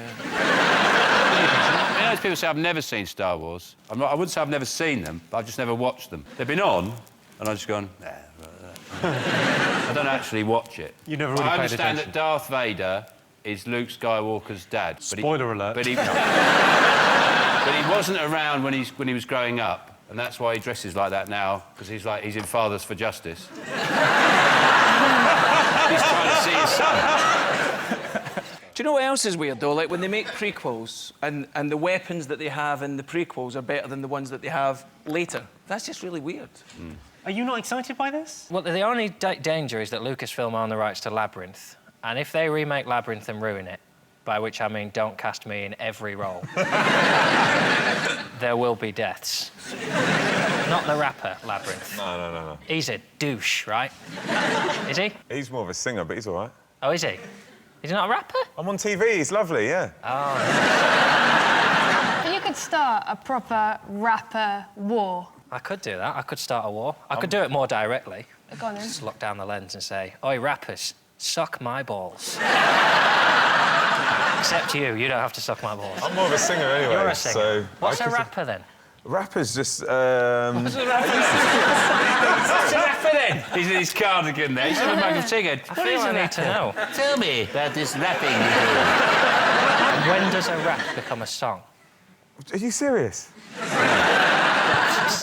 know, people say I've never seen Star Wars. I wouldn't say I've never seen them, but I've just never watched them. They've been on, and I've just gone, I don't actually watch it. You never really I paid understand attention. that Darth Vader is Luke Skywalker's dad. Spoiler alert. But he wasn't around when he was growing up, and that's why he dresses like that now, because he's in Fathers for Justice. He's trying to see his son. Do you know what else is weird, though? Like, when they make prequels and the weapons that they have in the prequels are better than the ones that they have later. That's just really weird. Mm. Are you not excited by this? Well, the only danger is that Lucasfilm own the rights to Labyrinth. And if they remake Labyrinth and ruin it, by which I mean don't cast me in every role, there will be deaths. Not the rapper, Labyrinth. No. He's a douche, right? Is he? He's more of a singer, but he's all right. Oh, is he? Is he not a rapper? I'm on TV, he's lovely, yeah. Oh. You could start a proper rapper war. I could do that. I could start a war. I could do it more directly. Go on then. Just look down the lens and say, oi, rappers, suck my balls. Except you don't have to suck my balls. I'm more of a singer anyway. You're a singer. So What's a rapper then? Rapper's just, What's a rapper? What's a rapper then? He's in his cardigan there. He's in a mug of chicken. I feel I need to know. Tell me about this rapping you do. And when does a rap become a song? Are you serious?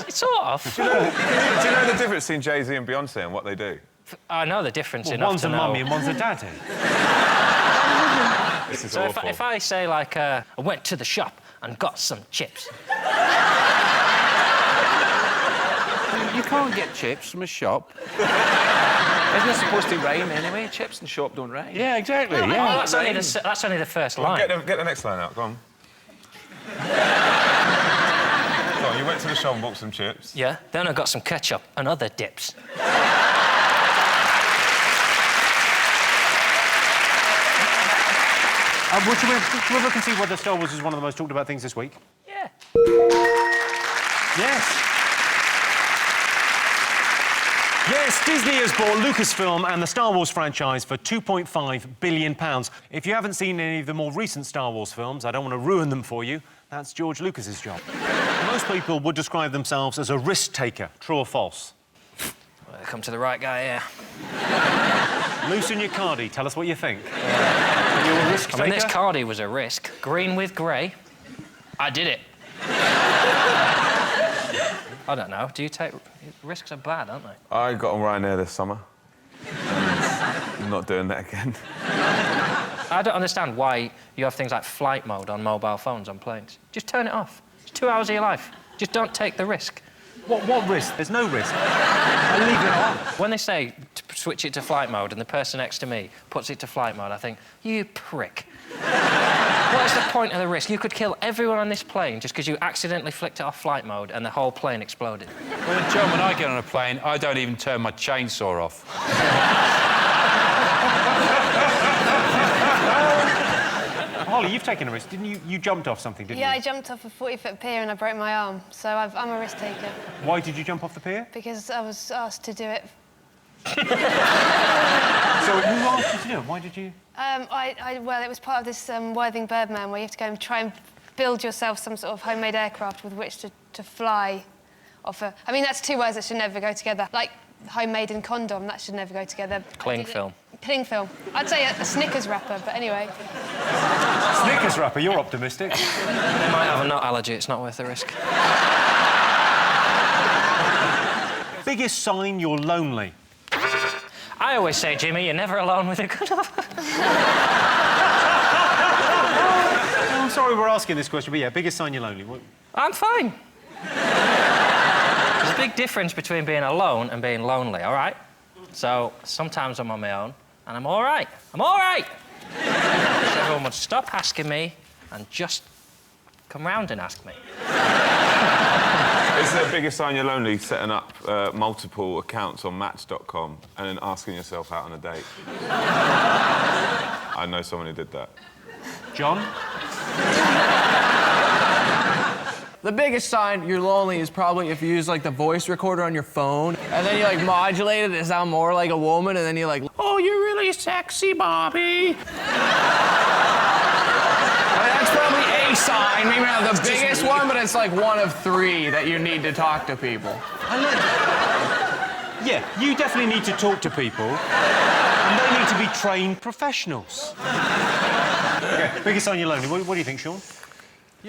It's sort of. Do you know the difference between Jay-Z and Beyonce and what they do? I know the difference enough one's to a know. mummy and one's a daddy. This is So awful. if I say, like, I went to the shop and got some chips. You can't get chips from a shop. Isn't it supposed to rhyme anyway? Chips and shop don't rhyme. Yeah, exactly. Oh, Yeah. that's only the first Come on, line. get the next line out, go on. Go on, you went to the shop and bought some chips. Yeah, then I got some ketchup and other dips. Would you ever concede whether Star Wars is one of the most talked about things this week? Yeah. Yes. Yes, Disney has bought Lucasfilm and the Star Wars franchise for £2.5 billion. If you haven't seen any of the more recent Star Wars films, I don't want to ruin them for you, that's George Lucas's job. Most people would describe themselves as a risk-taker. True or false? Well, come to the right guy here. Loosen your cardie. Tell us what you think. You're a risk taker? I mean, this cardie was a risk. Green with grey. I did it. I don't know. Do you take... Risks are bad, aren't they? I got on Ryanair this summer. I'm not doing that again. I don't understand why you have things like flight mode on mobile phones on planes. Just turn it off. It's 2 hours of your life. Just don't take the risk. What risk? There's no risk. I leave it on. When they say to switch it to flight mode and the person next to me puts it to flight mode, I think, you prick. What is the point of the risk? You could kill everyone on this plane just because you accidentally flicked it off flight mode and the whole plane exploded. Well, John, when I get on a plane, I don't even turn my chainsaw off. Holly, you've taken a risk, didn't you? You jumped off something, didn't Yeah, you? I jumped off a 40-foot pier and I broke my arm, so I'm a risk taker. Why did you jump off the pier? Because I was asked to do it. So who asked you to do it? Why did you? Well, it was part of this Worthing Birdman where you have to go and try and build yourself some sort of homemade aircraft with which to fly off a... I mean, that's two words that should never go together. Like homemade and condom, that should never go together. Cling film. Cling film. I'd say a Snickers wrapper, but anyway. Snickers wrapper, you're optimistic. You might have a nut allergy, it's not worth the risk. Biggest sign you're lonely? I always say, Jimmy, you're never alone with a good lover. I'm sorry we're asking this question, but yeah, biggest sign you're lonely. What? I'm fine. There's a big difference between being alone and being lonely, all right? So sometimes I'm on my own, and I'm all right. I'm all right! So everyone would stop asking me and just come round and ask me. Is the biggest sign you're lonely setting up multiple accounts on Match.com and then asking yourself out on a date? I know someone who did that. John? The biggest sign you're lonely is probably if you use, like, the voice recorder on your phone, and then you, like, modulate it to sound more like a woman, and then you're like, oh, you're really sexy, Bobby. That's probably a sign, maybe not the biggest one, but it's like one of three that you need to talk to people. Yeah, you definitely need to talk to people, and they need to be trained professionals. Okay, biggest sign you're lonely. What do you think, Sean?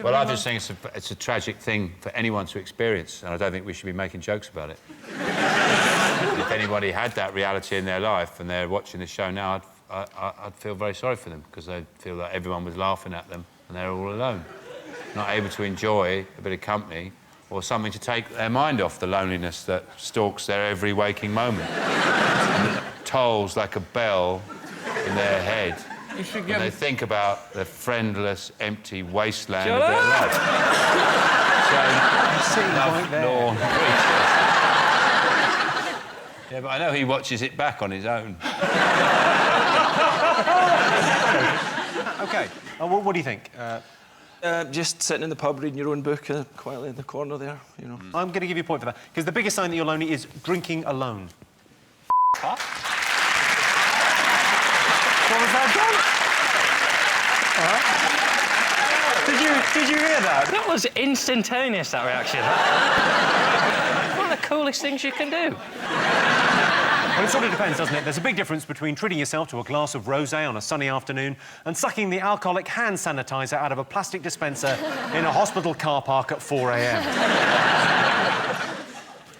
Well, I just think it's a tragic thing for anyone to experience, and I don't think we should be making jokes about it. If anybody had that reality in their life and they're watching this show now, I'd feel very sorry for them, because they'd feel like everyone was laughing at them and they're all alone, not able to enjoy a bit of company or something to take their mind off the loneliness that stalks their every waking moment. And tolls like a bell in their head. When they think about the friendless, empty wasteland of their life. Yeah, but I know he watches it back on his own. OK. What do you think? Just sitting in the pub reading your own book quietly in the corner there, you know. I'm going to give you a point for that, because the biggest sign that you're lonely is drinking alone. What was that, John? Did you hear that? That was instantaneous, that reaction. One of the coolest things you can do. Well, it sort of depends, doesn't it? There's a big difference between treating yourself to a glass of rosé on a sunny afternoon and sucking the alcoholic hand sanitizer out of a plastic dispenser in a hospital car park at 4 a.m.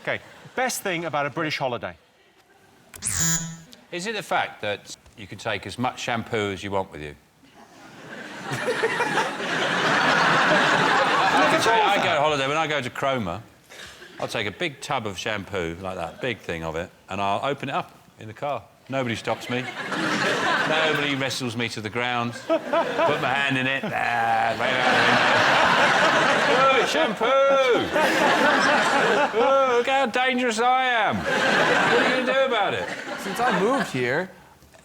OK, best thing about a British holiday? Is it the fact that you can take as much shampoo as you want with you? I go on holiday, when I go to Cromer, I'll take a big tub of shampoo, like that, big thing of it, and I'll open it up in the car. Nobody stops me. Nobody wrestles me to the ground. Put my hand in it. Oh, shampoo! Oh, look how dangerous I am. What are you going to do about it? Since I moved here,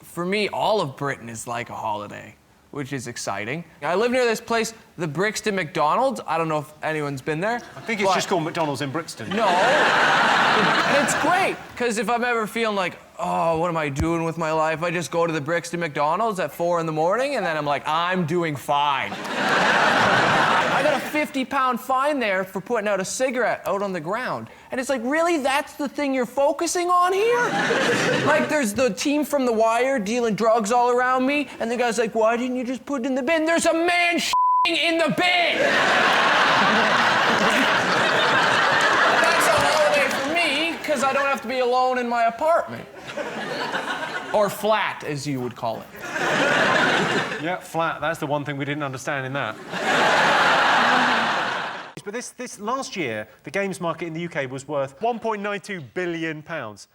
for me, all of Britain is like a holiday, which is exciting. I live near this place, the Brixton McDonald's. I don't know if anyone's been there. I think it's just called McDonald's in Brixton. No. And it's great, because if I'm ever feeling like, oh, what am I doing with my life? I just go to the Brixton McDonald's at 4 in the morning, and then I'm like, I'm doing fine. I got a 50-pound fine there for putting out a cigarette out on the ground. And it's like, really? That's the thing you're focusing on here? Like, there's the team from The Wire dealing drugs all around me, and the guy's like, why didn't you just put it in the bin? There's a man in the bin! That's a holiday for me, because I don't have to be alone in my apartment. Or flat, as you would call it. Yeah, flat. That's the one thing we didn't understand in that. But this last year, the games market in the UK was worth £1.92 billion.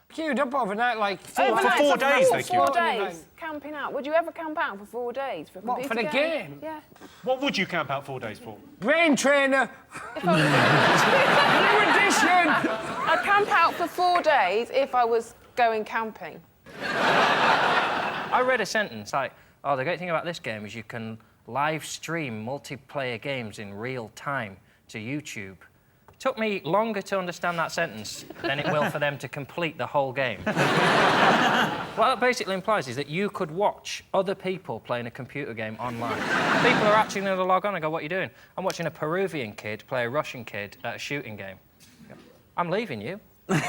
Queued up overnight, like... For 4 days, they queued up. 4 days. Camping out. Would you ever camp out for 4 days? For a What, for the computer game? Yeah. What would you camp out 4 days for? Brain trainer. New edition. I'd camp out for 4 days if I was going camping. I read a sentence like, oh, the great thing about this game is you can live stream multiplayer games in real time to YouTube. It took me longer to understand that sentence than it will for them to complete the whole game. What that basically implies is that you could watch other people playing a computer game online. People are actually going to log on and go, what are you doing? I'm watching a Peruvian kid play a Russian kid at a shooting game. I'm leaving you. Well,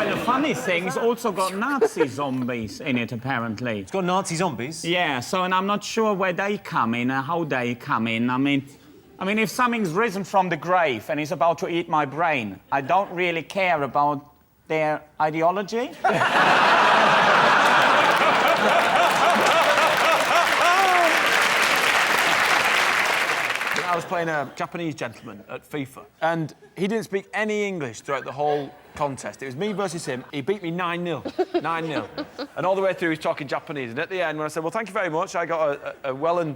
the funny thing, it's also got Nazi zombies in it, apparently. It's got Nazi zombies? Yeah, so, and I'm not sure where they come in, how they come in. I mean, if something's risen from the grave and is about to eat my brain, I don't really care about their ideology. I was playing a Japanese gentleman at FIFA, and he didn't speak any English throughout the whole contest. It was me versus him. He beat me 9-0. 9-0. And all the way through, he's talking Japanese. And at the end, when I said, well, thank you very much, I got a well and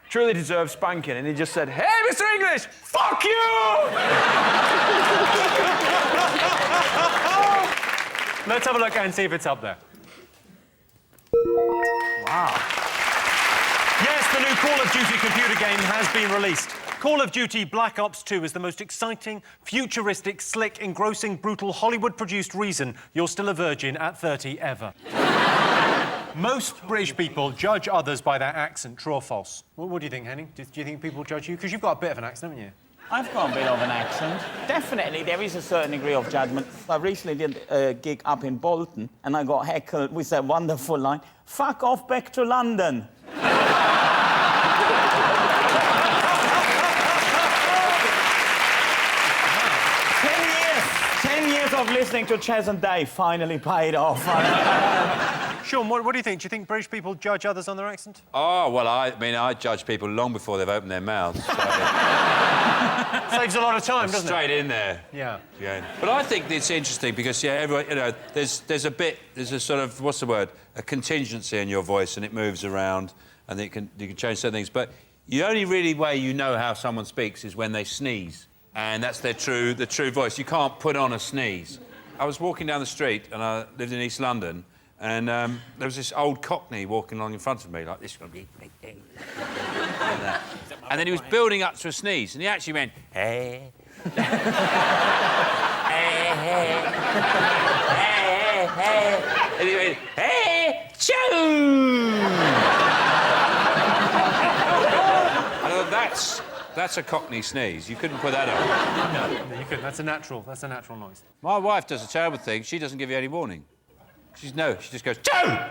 truly deserved spanking. And he just said, hey, Mr. English, fuck you! Let's have a look and see if it's up there. Wow. Yes, the new Call of Duty computer game has been released. Call of Duty Black Ops 2 is the most exciting, futuristic, slick, engrossing, brutal, Hollywood-produced reason you're still a virgin at 30 ever. Most British people judge others by their accent, true or false? What do you think, Henning? Do you think people judge you? Because you've got a bit of an accent, haven't you? I've got a bit of an accent. Definitely, there is a certain degree of judgment. I recently did a gig up in Bolton, and I got heckled with that wonderful line, fuck off back to London. 10 years of listening to Chaz and Dave finally paid off. Sean, what do you think? Do you think British people judge others on their accent? Oh, well, I judge people long before they've opened their mouths. So... Saves a lot of time, doesn't it? Straight in there. Yeah. But I think it's interesting because, yeah, everyone, you know, there's a sort of, what's the word? A contingency in your voice, and it moves around, and you can change certain things. But the only really way you know how someone speaks is when they sneeze. And that's the true voice. You can't put on a sneeze. I was walking down the street, and I lived in East London, and there was this old Cockney walking along in front of me, like this. And then he was building up to a sneeze, and he actually went, hey. Hey. And he went, hey, choo! I thought, that's a Cockney sneeze. You couldn't put that on. No, you couldn't. That's a natural noise. My wife does a terrible thing. She doesn't give you any warning. She just goes, choo! Well,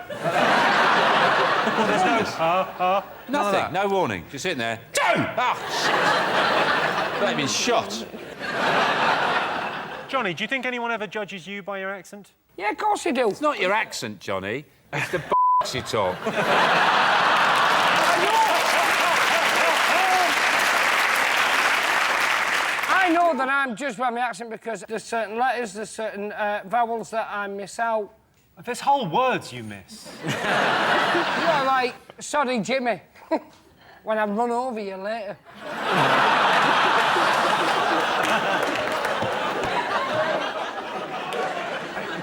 there's no... Nothing, no warning. Just sitting there, choo! Ah, shit. They've been shot. Johnny, do you think anyone ever judges you by your accent? Yeah, of course you do. It's not your accent, Johnny. It's the you talk. I know that I'm judged by my accent because there's certain letters, there's certain vowels that I miss out. There's whole words you miss. Yeah, like, sorry, Jimmy, when I run over you later.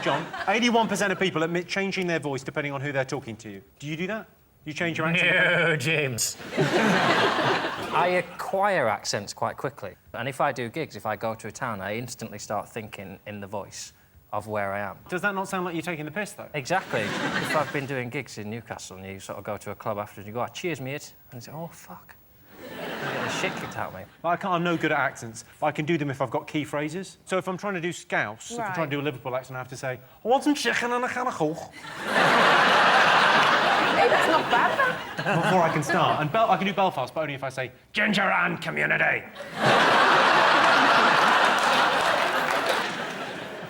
John, 81% of people admit changing their voice depending on who they're talking to. Do you do that? You change your accent? No, James. I acquire accents quite quickly. And if I do gigs, if I go to a town, I instantly start thinking in the voice of where I am. Does that not sound like you're taking the piss, though? Exactly. If I've been doing gigs in Newcastle and you sort of go to a club after and you go, oh, cheers, mate, and you say, oh, fuck. You get the shit kicked out of me. I'm no good at accents, but I can do them if I've got key phrases. So if I'm trying to do Scouse, if I'm trying to do a Liverpool accent, I have to say, I want some chicken and a can of Coke. Hey, that's not bad, that. Before I can start. And I can do Belfast, but only if I say, Ginger and Community.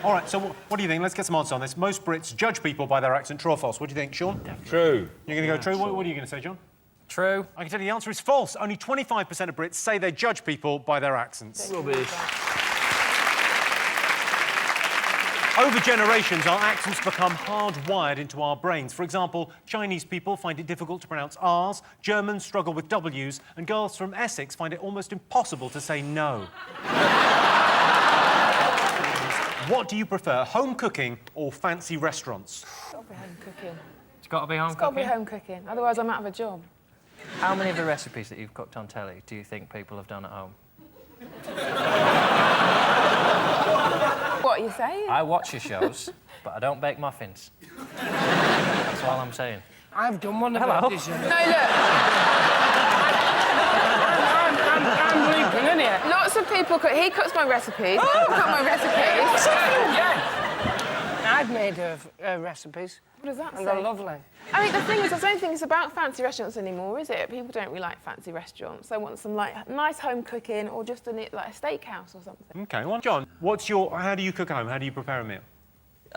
All right, so what do you think? Let's get some answers on this. Most Brits judge people by their accent. True or false? What do you think, Sean? True. You're going to go true? What are you going to say, John? True. I can tell you the answer is false. Only 25% of Brits say they judge people by their accents. Rubbish. Over generations, our accents become hardwired into our brains. For example, Chinese people find it difficult to pronounce R's, Germans struggle with W's, and girls from Essex find it almost impossible to say no. What do you prefer, home cooking or fancy restaurants? It's got to be home cooking. It's got to be home It's got to cooking? be home cooking. Otherwise, I'm out of a job. How many of the recipes that you've cooked on telly do you think people have done at home? What are you saying? I watch your shows, but I don't bake muffins. That's all I'm saying. I've done one of Hello. these. No, look. I'm leaping in here. Lots of people cook. He cooks my recipes. I cook my recipes. Yeah. I've made recipes. What does that And say? they're lovely. I mean, the thing is, I don't think it's about fancy restaurants anymore, is it? People don't really like fancy restaurants. They want some, like, nice home cooking or just like a steakhouse or something. OK, well, John, how do you cook at home? How do you prepare a meal?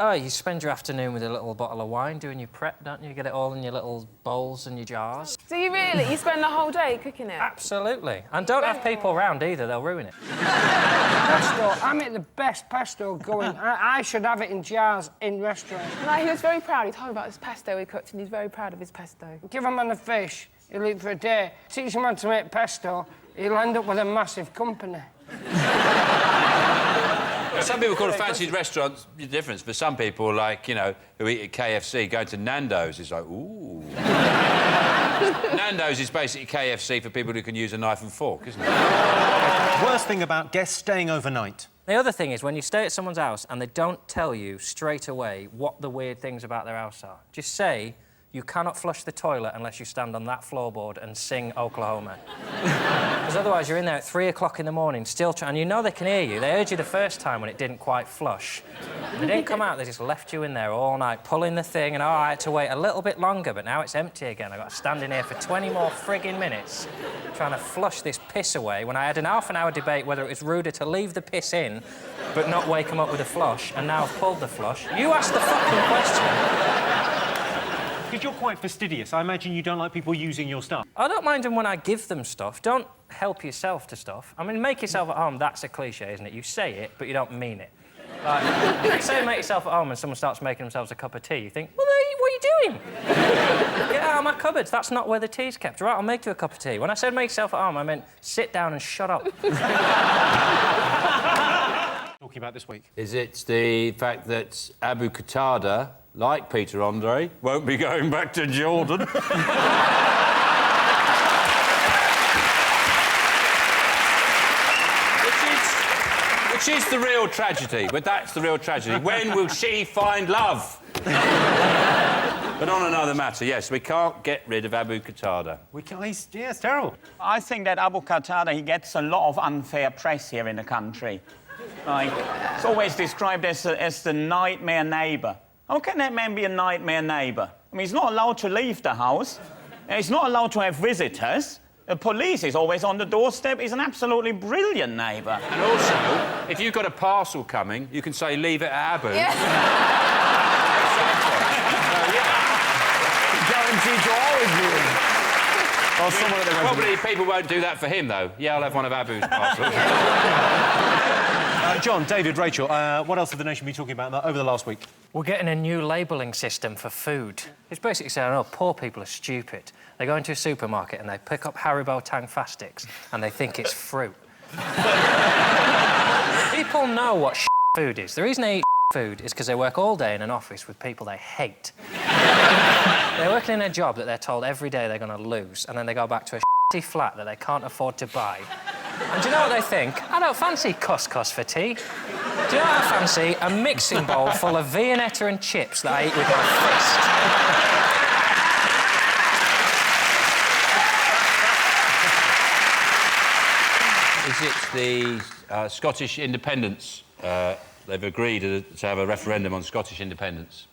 Oh, you spend your afternoon with a little bottle of wine doing your prep, don't you? You get it all in your little bowls and your jars. Do you really? You spend the whole day cooking it? Absolutely. And don't have people around either, they'll ruin it. Pesto. I make the best pesto going. I should have it in jars in restaurants. No, he was very proud. He told me about his pesto he cooked, and he's very proud of his pesto. Give a man a fish, he'll eat for a day. Teach a man to make pesto, he'll end up with a massive company. Some people call a fancy restaurant the difference. For some people, like, you know, who eat at KFC, going to Nando's is like, ooh. Nando's is basically KFC for people who can use a knife and fork, isn't it? Worst thing about guests staying overnight? The other thing is when you stay at someone's house and they don't tell you straight away what the weird things about their house are. Just say, you cannot flush the toilet unless you stand on that floorboard and sing Oklahoma. Because otherwise you're in there at 3 o'clock in the morning still trying, and you know they can hear you. They heard you the first time when it didn't quite flush. They didn't come out, they just left you in there all night, pulling the thing, and I had to wait a little bit longer, but now it's empty again. I've got to stand in here for 20 more frigging minutes trying to flush this piss away when I had an half-an-hour debate whether it was ruder to leave the piss in but not wake them up with a flush, and now I've pulled the flush. You asked the fucking question. Because you're quite fastidious. I imagine you don't like people using your stuff. I don't mind them when I give them stuff. Don't help yourself to stuff. I mean, make yourself at home, that's a cliche, isn't it? You say it, but you don't mean it. Like, if you say make yourself at home and someone starts making themselves a cup of tea, you think, well, what are you doing? Get out of my cupboards, that's not where the tea's kept. Right, I'll make you a cup of tea. When I said make yourself at home, I meant sit down and shut up. Talking about this week. Is it the fact that Abu Qatada, like Peter Andre, won't be going back to Jordan? Which is the real tragedy, but that's the real tragedy. When will she find love? But on another matter, yes, we can't get rid of Abu Qatada. We can't, yeah, it's terrible. I think that Abu Qatada, he gets a lot of unfair press here in the country. Like, it's always described as the nightmare neighbour. How can that man be a nightmare neighbour? I mean, he's not allowed to leave the house. He's not allowed to have visitors. The police is always on the doorstep. He's an absolutely brilliant neighbour. And also, if you've got a parcel coming, you can say, leave it at Abu. Yeah. Guaranteed to always be. Well, probably people won't do that for him, though. Yeah, I'll have one of Abu's parcels. John, David, Rachel, what else have the nation been talking about over the last week? We're getting a new labelling system for food. It's basically saying, oh, poor people are stupid. They go into a supermarket and they pick up Haribo Tang Fastics and they think it's fruit. People know what food is. The reason they eat food is because they work all day in an office with people they hate. They're working in a job that they're told every day they're going to lose, and then they go back to a flat that they can't afford to buy. And do you know what they think? I don't fancy couscous for tea. Do you know what I fancy? A mixing bowl full of Viennetta and chips that I eat with my fist. Is it the Scottish independence? They've agreed to have a referendum on Scottish independence.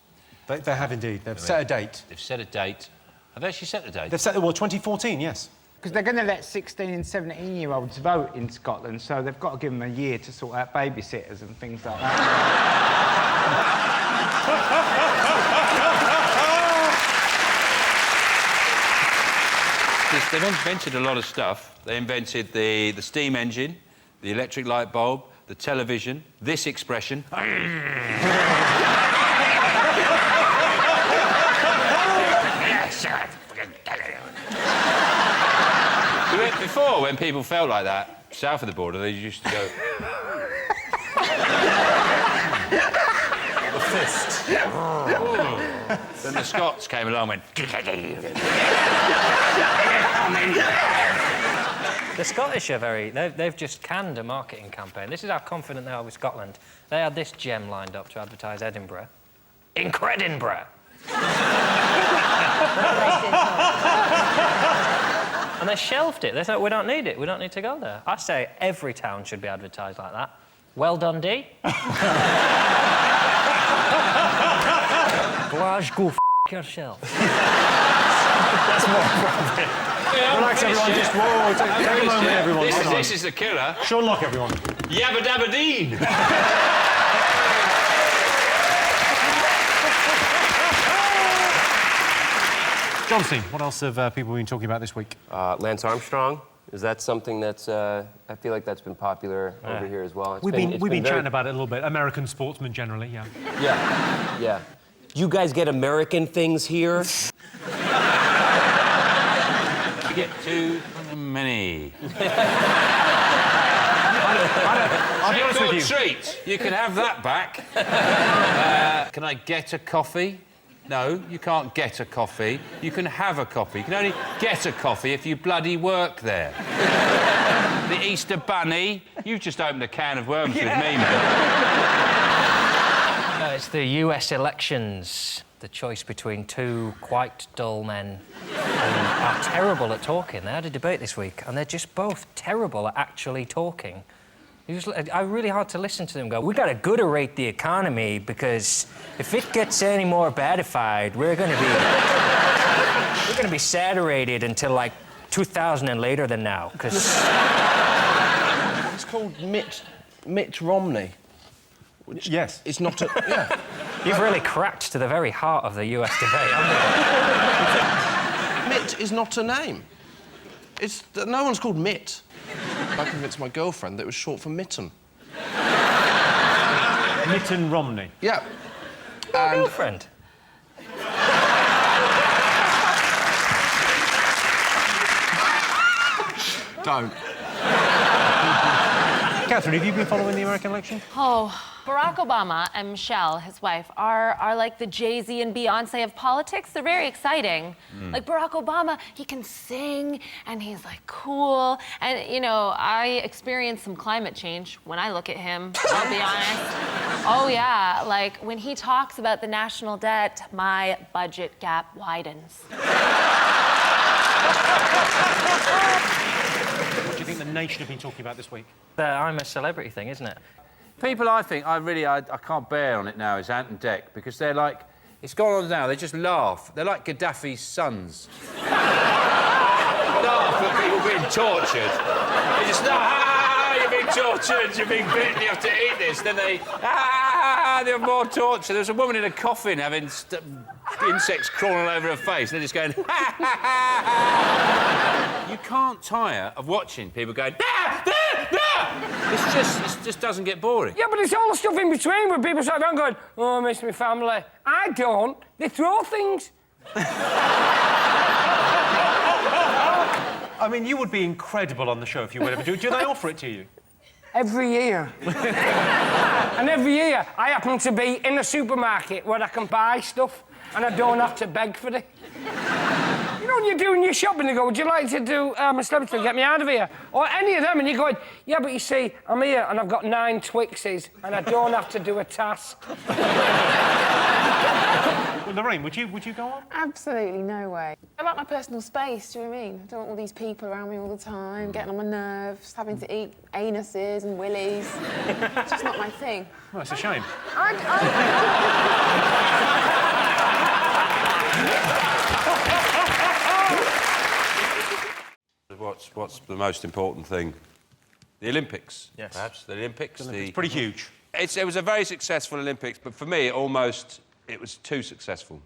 They have indeed. They've set a date. They've set a date. Have they actually set the date? They've set, well, 2014, yes. Because they're going to let 16 and 17-year-olds vote in Scotland, so they've got to give them a year to sort out babysitters and things like that. They've invented a lot of stuff. They invented the steam engine, the electric light bulb, the television, this expression. Before, when people felt like that, south of the border, they used to go... The fist. Then the Scots came along and went... The Scottish are very... They've just canned a marketing campaign. This is how confident they are with Scotland. They had this gem lined up to advertise Edinburgh. Incredinburgh! And they shelved it. They thought, we don't need it. We don't need to go there. I say every town should be advertised like that. Well done, D. Glasgow, yourself. That's more appropriate. Relax, everyone. Just whoa. Take a moment, everyone. This is the killer. Sean Lock, everyone. Yabba Dabba Deen. Johnson, what else have people been talking about this week? Lance Armstrong. Is that something that's... I feel like that's been popular over here as well. We've been chatting about it a little bit. American sportsmen generally, yeah. Yeah, yeah. You guys get American things here? You get too many. I'll be honest with you. Treat. You can have that back. Can I get a coffee? No, you can't get a coffee. You can have a coffee. You can only get a coffee if you bloody work there. The Easter Bunny. You've just opened a can of worms with me, man. It's the US elections. The choice between two quite dull men who are terrible at talking. They had a debate this week, and they're just both terrible at actually talking. I really hard to listen to them go, we got to good-rate the economy because if it gets any more badified, we're going to be saturated until like 2000 and later than now, because... It's called Mitt Romney. Which yes. It's not a... Yeah. You've really cracked to the very heart of the US debate, haven't you? Mitt is not a name. No one's called Mitt. I convinced my girlfriend that it was short for mitten. Mitten Romney? Yeah. Your girlfriend? Don't. Catherine, have you been following the American election? Oh, Barack Obama and Michelle, his wife, are like the Jay-Z and Beyonce of politics. They're very exciting. Like Barack Obama, he can sing and he's like cool. And you know, I experienced some climate change when I look at him, I'll be honest. Oh yeah, like when he talks about the national debt, my budget gap widens. What do you think the nation have been talking about this week? The I'm a celebrity thing, isn't it? People I think I can't bear on it now is Ant and Dec, because they're like, it's gone on now, they just laugh. They're like Gaddafi's sons. Laugh at people being tortured. They just laugh, you're being tortured, you're being bitten, you have to eat this. Then they have more torture. There's a woman in a coffin having insects crawling all over her face, and they're just going, You can't tire of watching people going, It just doesn't get boring. Yeah, but it's all the stuff in between where people sit down going, oh, I miss my family. I don't. They throw things. I mean, you would be incredible on the show if you were ever do. Do they offer it to you? Every year. And every year, I happen to be in a supermarket where I can buy stuff and I don't have to beg for it. You know, when you're doing your shopping, they go, would you like to do a celebrity to get me out of here? Or any of them, and you're going, yeah, but you see, I'm here and I've got 9 Twixes and I don't have to do a task. Well, Lorraine, would you go on? Absolutely no way. I like my personal space, do you know what I mean? I don't want all these people around me all the time, getting on my nerves, having to eat anuses and willies. It's just not my thing. Well, it's a shame. What's the most important thing? The Olympics, yes. Perhaps. The Olympics. It's pretty huge. It was a very successful Olympics, but for me, it was too successful.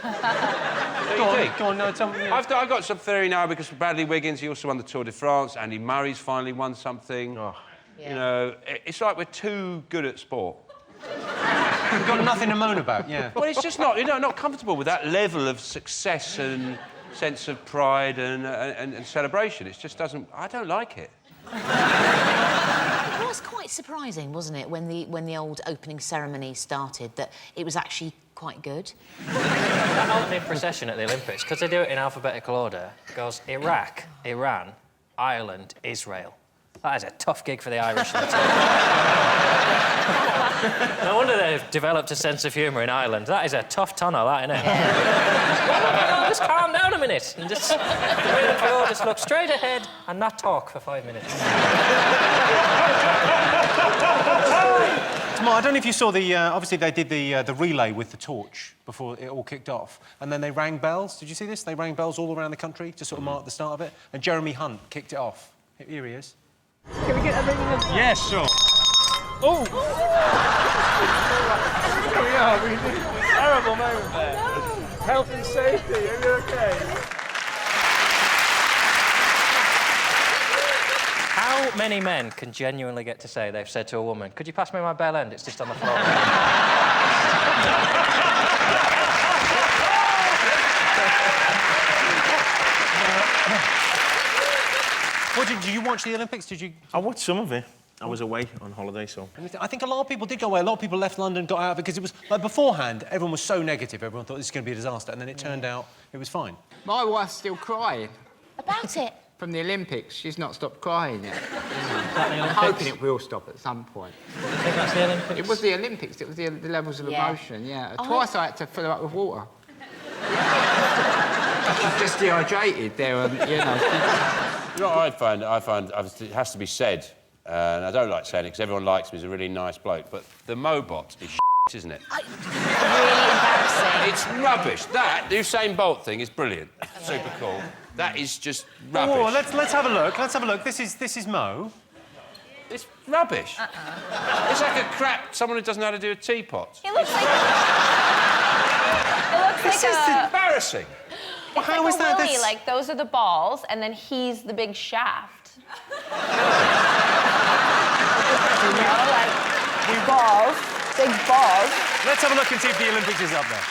Go on, no, tell me. Yeah. I've got some theory now because Bradley Wiggins, he also won the Tour de France. Andy Murray's finally won something. Oh. Yeah. You know, it's like we're too good at sport. We've got nothing to moan about, yeah. Well, it's just not, not comfortable with that level of success and sense of pride and celebration. It just doesn't... I don't like it. It was quite surprising, wasn't it, when the old opening ceremony started, that it was actually quite good. That opening procession at the Olympics, because they do it in alphabetical order, goes Iraq, Iran, Ireland, Israel. That is a tough gig for the Irish. No wonder they've developed a sense of humour in Ireland. That is a tough tunnel, that, isn't it? Yeah. Just calm down a minute and just look straight ahead and not talk for 5 minutes. Tomorrow, I don't know if you saw the... obviously, they did the relay with the torch before it all kicked off. And then they rang bells. Did you see this? They rang bells all around the country to sort of mark the start of it. And Jeremy Hunt kicked it off. Here he is. Can we get a ring in the... Yes, sure. Oh! Terrible moment there. Health and safety, are you okay? How many men can genuinely get to say they've said to a woman, could you pass me my bell end? It's just on the floor. Did you watch the Olympics? Did you? I watched some of it. I was away on holiday, so... I think a lot of people did go away. A lot of people left London, got out of it, because it was... Like, beforehand, everyone was so negative. Everyone thought this was going to be a disaster, and then it turned out it was fine. My wife's still crying. About it? From the Olympics. She's not stopped crying yet. I'm hoping it will stop at some point. You think that's the Olympics? It was the Olympics. It was the levels of emotion, yeah. Twice I had to fill her up with water. She's just dehydrated there, you know. You know what I find, it has to be said, and I don't like saying it because everyone likes me, he's a really nice bloke, but the Mobot is shit, isn't it? Really embarrassing. It's rubbish. That, the Usain Bolt thing is brilliant. Super cool. That is just rubbish. Oh, let's have a look. Let's have a look. This is Mo. It's rubbish. It's like a crap someone who doesn't know how to do a teapot. It looks like... This is embarrassing. It's how like is a that? Willy, like, those are the balls, and then he's the big shaft. You know, like, balls, big balls. Let's have a look and see if the Olympics is up there.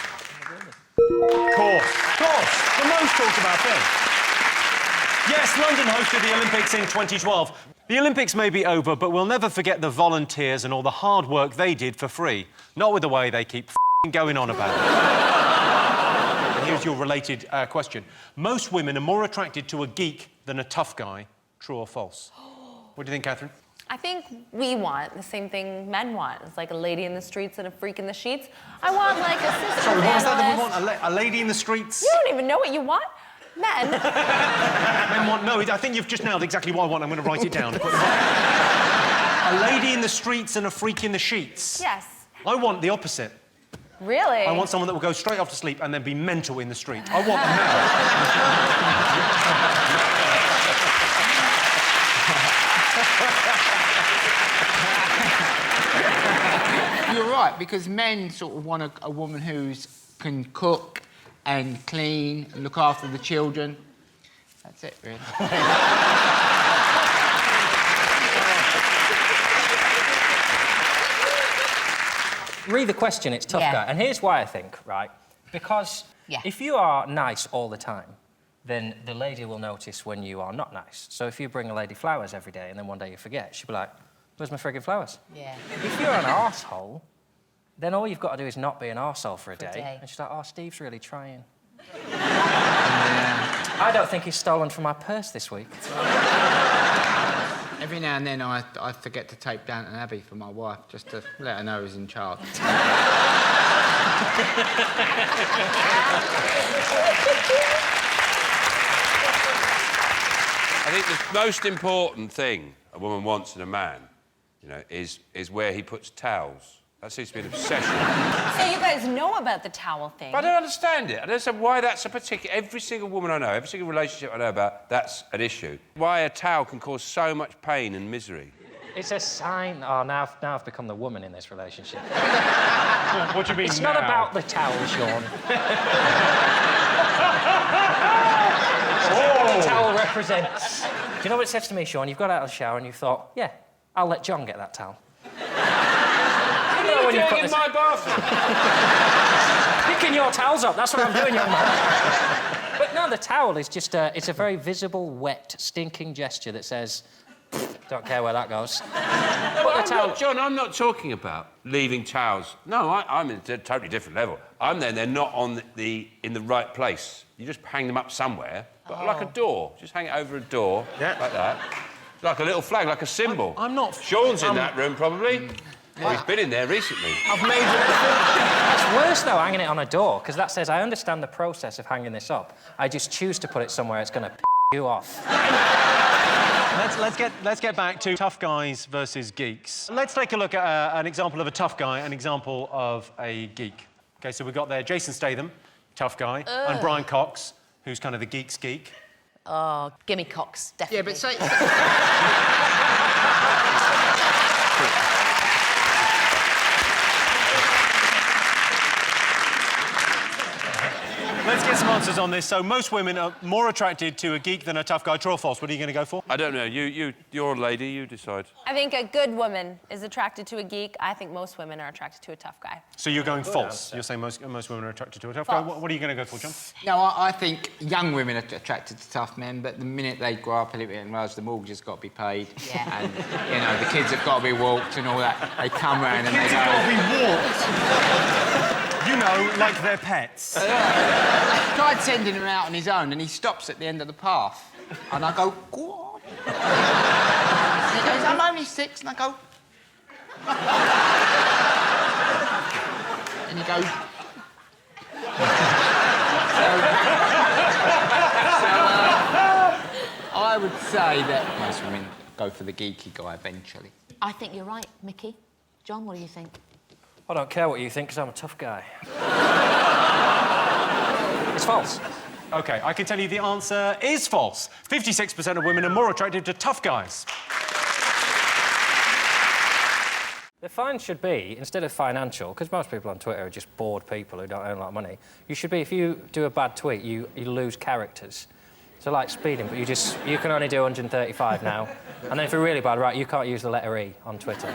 Of course. The most talked about thing. Yes, London hosted the Olympics in 2012. The Olympics may be over, but we'll never forget the volunteers and all the hard work they did for free. Not with the way they keep going on about it. And here's your related question. Most women are more attracted to a geek than a tough guy. True or false? What do you think, Catherine? I think we want the same thing men want. It's like a lady in the streets and a freak in the sheets. I want, like, a systems Sorry, what was that we analyst. want? A lady in the streets? You don't even know what you want? Men. Men want... No, I think you've just nailed exactly what I want. I'm going to write it down. A lady in the streets and a freak in the sheets. Yes. I want the opposite. Really? I want someone that will go straight off to sleep and then be mental in the street. I want men. You're right, because men sort of want a woman who can cook and clean and look after the children. That's it, really. Read the question, it's tough, guy. And here's why I think, right? Because if you are nice all the time, then the lady will notice when you are not nice. So if you bring a lady flowers every day and then one day you forget, she'll be like, where's my friggin' flowers? Yeah. If you're an arsehole, then all you've got to do is not be an arsehole for a day. And she's like, oh, Steve's really trying. I don't think he's stolen from my purse this week. Every now and then I forget to tape Downton Abbey for my wife, just to let her know who's in charge. I think the most important thing a woman wants in a man, you know, is where he puts towels. That seems to be an obsession. So you guys know about the towel thing. But I don't understand it. I don't understand why that's a particular... Every single woman I know, every single relationship I know about, that's an issue. Why a towel can cause so much pain and misery. It's a sign... Oh, now I've become the woman in this relationship. What do you mean It's now? not about the towel, Sean. What the towel represents. Do you know what it says to me, Sean? You've got out of the shower and you thought, yeah, I'll let John get that towel. What are you doing in my bathroom? Picking your towels up, that's what I'm doing, young man. But no, the towel is just it's a very visible, wet, stinking gesture that says, don't care where that goes. John, I'm not talking about leaving towels. No, I'm at a totally different level. I'm there, they're not in the right place. You just hang them up somewhere, but like a door. Just hang it over a door, like that. Like a little flag, like a symbol. I'm not... Sean's in that room, probably. Well, he's been in there recently. I've made it. It's worse, though, hanging it on a door, because that says, I understand the process of hanging this up. I just choose to put it somewhere it's going to piss you off. Let's get back to tough guys versus geeks. Let's take a look at an example of a tough guy, an example of a geek. OK, so we've got there Jason Statham, tough guy, and Brian Cox, who's kind of the geek's geek. Oh, gimme Cox, definitely. Yeah, but say... Let's get some answers on this. So most women are more attracted to a geek than a tough guy. True or false? What are you going to go for? I don't know. You're a lady. You decide. I think a good woman is attracted to a geek. I think most women are attracted to a tough guy. So you're going false. You're saying most women are attracted to a tough guy. What are you going to go for, John? No, I think young women are attracted to tough men, but the minute they grow up a little bit and realise the mortgage has got to be paid, and, you know, the kids have got to be walked and all that, they come round and they go... walked. You know, like they're pets. Tried sending him out on his own, and he stops at the end of the path. And I go, go on. And he goes, I'm only 6, and I go... and he goes... I would say that most women go for the geeky guy eventually. I think you're right, Mickey. John, what do you think? I don't care what you think, because I'm a tough guy. It's false. OK, I can tell you the answer is false. 56% of women are more attracted to tough guys. The fine should be, instead of financial, because most people on Twitter are just bored people who don't earn a lot of money, you should be, if you do a bad tweet, you lose characters. So, like speeding, but you can only do 135 now. And then if you're really bad, right, you can't use the letter E on Twitter.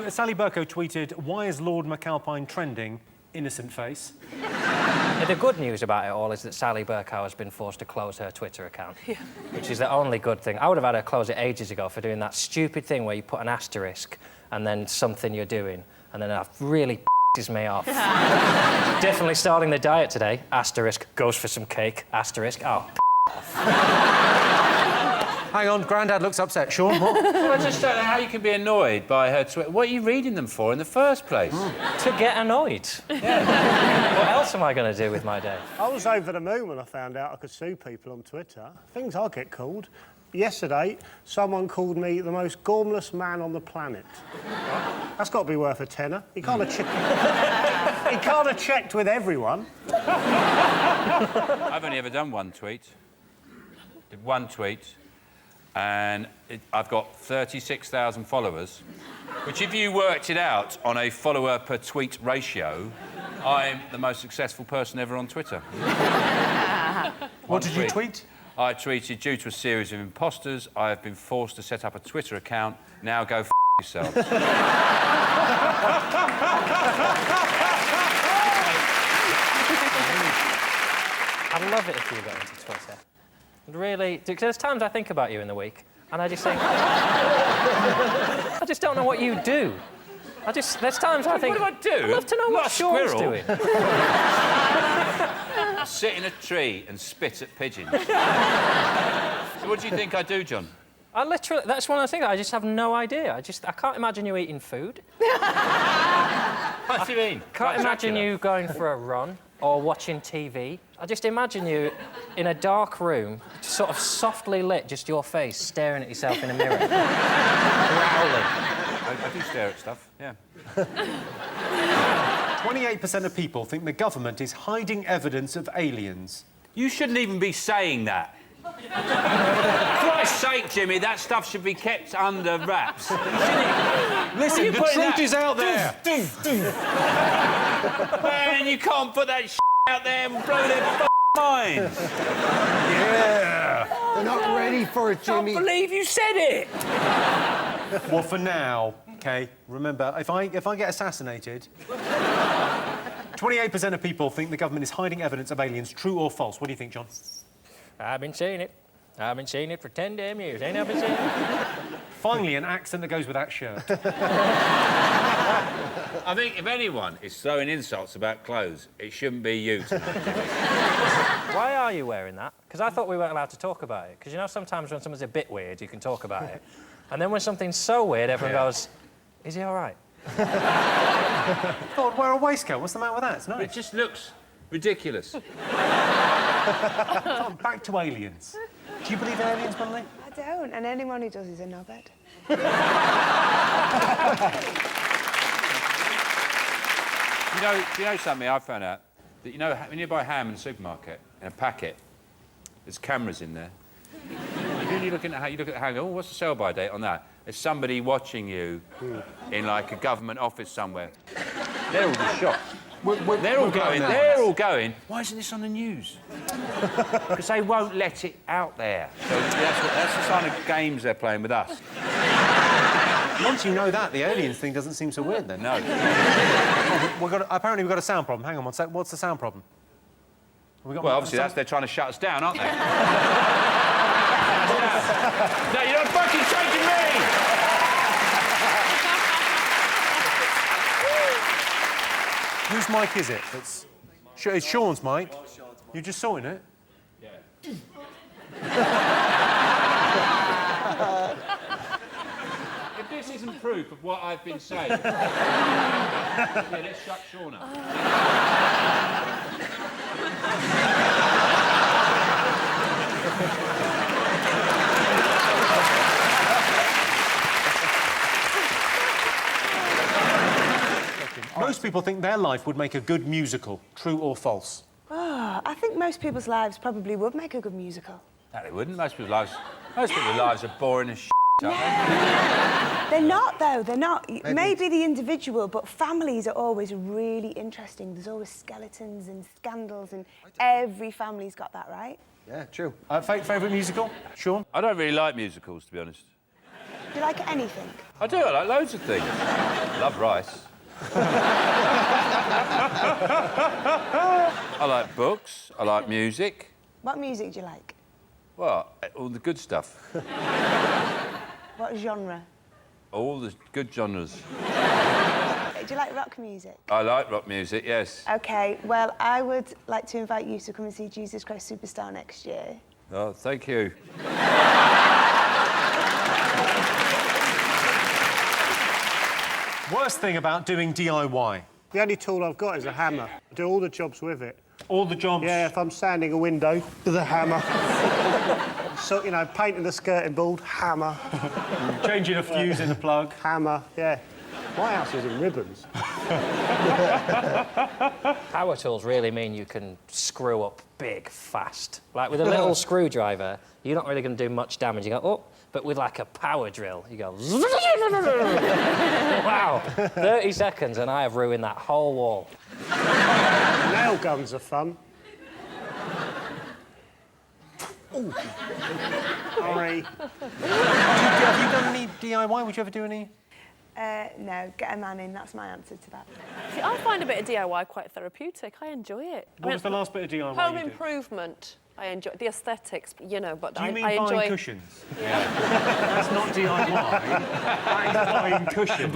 Sally Bercow tweeted, why is Lord McAlpine trending? Innocent face. Yeah, the good news about it all is that Sally Bercow has been forced to close her Twitter account, which is the only good thing. I would have had her close it ages ago for doing that stupid thing where you put an asterisk and then something you're doing, and then that really pisses me off. Definitely starting the diet today. Asterisk, goes for some cake. Asterisk, oh, Hang on, Grandad looks upset. Sean, what? Well, I just don't know how you can be annoyed by her Twitter. What are you reading them for in the first place? To get annoyed. Yeah. What else am I going to do with my day? I was over the moon when I found out I could sue people on Twitter. Things I get called. Yesterday, someone called me the most gormless man on the planet. That's got to be worth a tenner. He can't have checked with everyone. I've only ever done one tweet. Did one tweet, and I've got 36,000 followers, which, if you worked it out on a follower per tweet ratio, I'm the most successful person ever on Twitter. What did you tweet? I tweeted, due to a series of imposters, I have been forced to set up a Twitter account. Now go f*** yourselves. I'd love it if you got into Twitter. Really, because there's times I think about you in the week, and I just think... I just don't know what you do. There's times I think... What do I do? I'd love to know what Sean's doing. Sit in a tree and spit at pigeons. So what do you think I do, John? That's one of the things. I just have no idea. I can't imagine you eating food. What do you mean? Can't imagine you going for a run or watching TV. I just imagine you in a dark room, sort of softly lit, just your face staring at yourself in a mirror, growling. I do stare at stuff, yeah. 28% of people think the government is hiding evidence of aliens. You shouldn't even be saying that. For Christ's sake, Jimmy, that stuff should be kept under wraps. Listen, the truth is out there. Man, you can't put that out there and blow their minds. Yeah. They're not ready for it, Jimmy. I can't believe you said it. Well, for now, OK, remember, if I get assassinated, 28% of people think the government is hiding evidence of aliens. True or false? What do you think, John? I've been saying it. I've been saying it for 10 damn years. Ain't I been saying it? Finally, an accent that goes with that shirt. I think if anyone is throwing insults about clothes, it shouldn't be you tonight. Why are you wearing that? Because I thought we weren't allowed to talk about it. Because, you know, sometimes when someone's a bit weird, you can talk about it. And then when something's so weird, everyone goes, is he all right? God, wear a waistcoat. What's the matter with that? It's nice. It just looks ridiculous. Back to aliens. Do you believe in aliens, Bunley? I don't, and anyone who does is a knobhead. Do you know something I found out? That, you know, when you buy ham in the supermarket, in a packet, there's cameras in there. You look at the ham, you go, oh, what's the sell-by date on that? There's somebody watching you in, like, a government office somewhere. They're all just shocked. They're all going, why isn't this on the news? Because they won't let it out there. So that's the kind of games they're playing with us. Once you know that, the aliens thing doesn't seem so weird, then. No. Apparently we've got a sound problem. Hang on one sec. What's the sound problem? Well, obviously, they're trying to shut us down, aren't they? No, you're not fucking taking me! Whose mic is it? It's Sean's mic. You just sorting it? Yeah. If this isn't proof of what I've been saying, yeah, let's shut Sean up. Most people think their life would make a good musical. True or false? Oh, I think most people's lives probably would make a good musical. No, they wouldn't. Most people's lives are boring as shit, aren't They're not, though. They're not. Maybe the individual, but families are always really interesting. There's always skeletons and scandals, and every family's got that, right? Yeah, true. Favourite musical? Sean? I don't really like musicals, to be honest. Do you like anything? I do. I like loads of things. I love rice. I like books. I like music. What music do you like? Well, all the good stuff. What genre? All the good genres. Do you like rock music? I like rock music, yes. OK, well, I would like to invite you to come and see Jesus Christ Superstar next year. Oh, thank you. Worst thing about doing DIY? The only tool I've got is a hammer. I do all the jobs with it. All the jobs? Yeah, if I'm sanding a window, with a hammer. So, you know, painting the skirting board, hammer. Changing a fuse in the plug. Hammer, yeah. My house is in ribbons. Power tools really mean you can screw up big, fast. Like, with a little screwdriver, you're not really going to do much damage. You go, oh, but with, like, a power drill, you go... Wow, 30 seconds and I have ruined that whole wall. Nail guns are fun. Ooh. Sorry. Have you done any DIY? Would you ever do any? No, get a man in. That's my answer to that. See, I find a bit of DIY quite therapeutic. I enjoy it. What was the last bit of DIY Home you did? improvement. I enjoy the aesthetics, you know, but Do you mean I enjoy... buying cushions? Yeah. That's not DIY. That is buying cushions.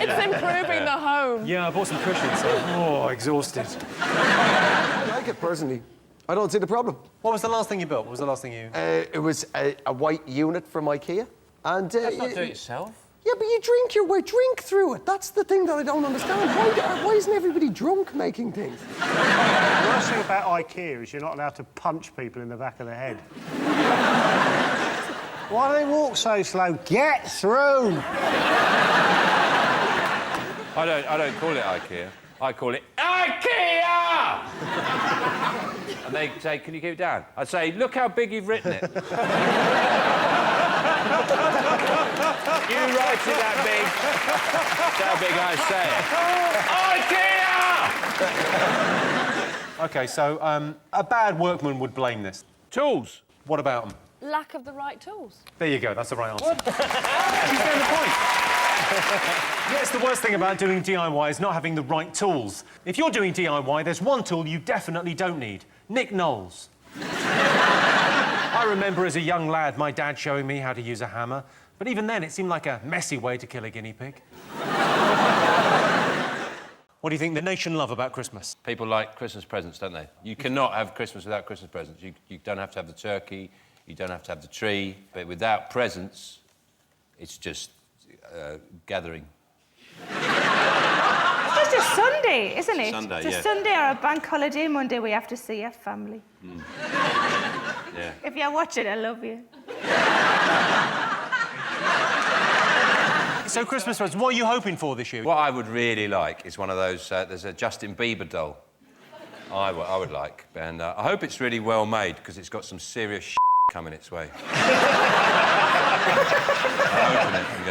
It's improving the home. Yeah, I bought some cushions, so... Oh, exhausted. I like it personally. I don't see the problem. What was the last thing you built? What was the last thing you... It was a white unit from IKEA. And, That's not do it yourself. Yeah, but you drink your way, drink through it. That's the thing that I don't understand. Why isn't everybody drunk making things? The worst thing about IKEA is you're not allowed to punch people in the back of the head. Why do they walk so slow? Get through! I don't call it IKEA. I call it IKEA! And they say, can you keep it down? I say, look how big you've written it. You write it that big. That's how big I say it. IKEA! OK, so a bad workman would blame this. Tools. What about them? Lack of the right tools. There you go, that's the right answer. What? She's getting the point. Yes, the worst thing about doing DIY is not having the right tools. If you're doing DIY, there's one tool you definitely don't need. Nick Knowles. I remember as a young lad my dad showing me how to use a hammer, but even then it seemed like a messy way to kill a guinea pig. What do you think the nation love about Christmas? People like Christmas presents, don't they? You cannot have Christmas without Christmas presents. You don't have to have the turkey, you don't have to have the tree, but without presents, it's just gathering. It's just a Sunday, isn't it? Sunday, it's a yeah. Sunday or a bank holiday. Monday we have to see our family. Mm. Yeah. If you're watching, I love you. So Christmas presents, what are you hoping for this year? What I would really like is one of those, there's a Justin Bieber doll I would like, and I hope it's really well made, because it's got some serious shit coming its way. I open it and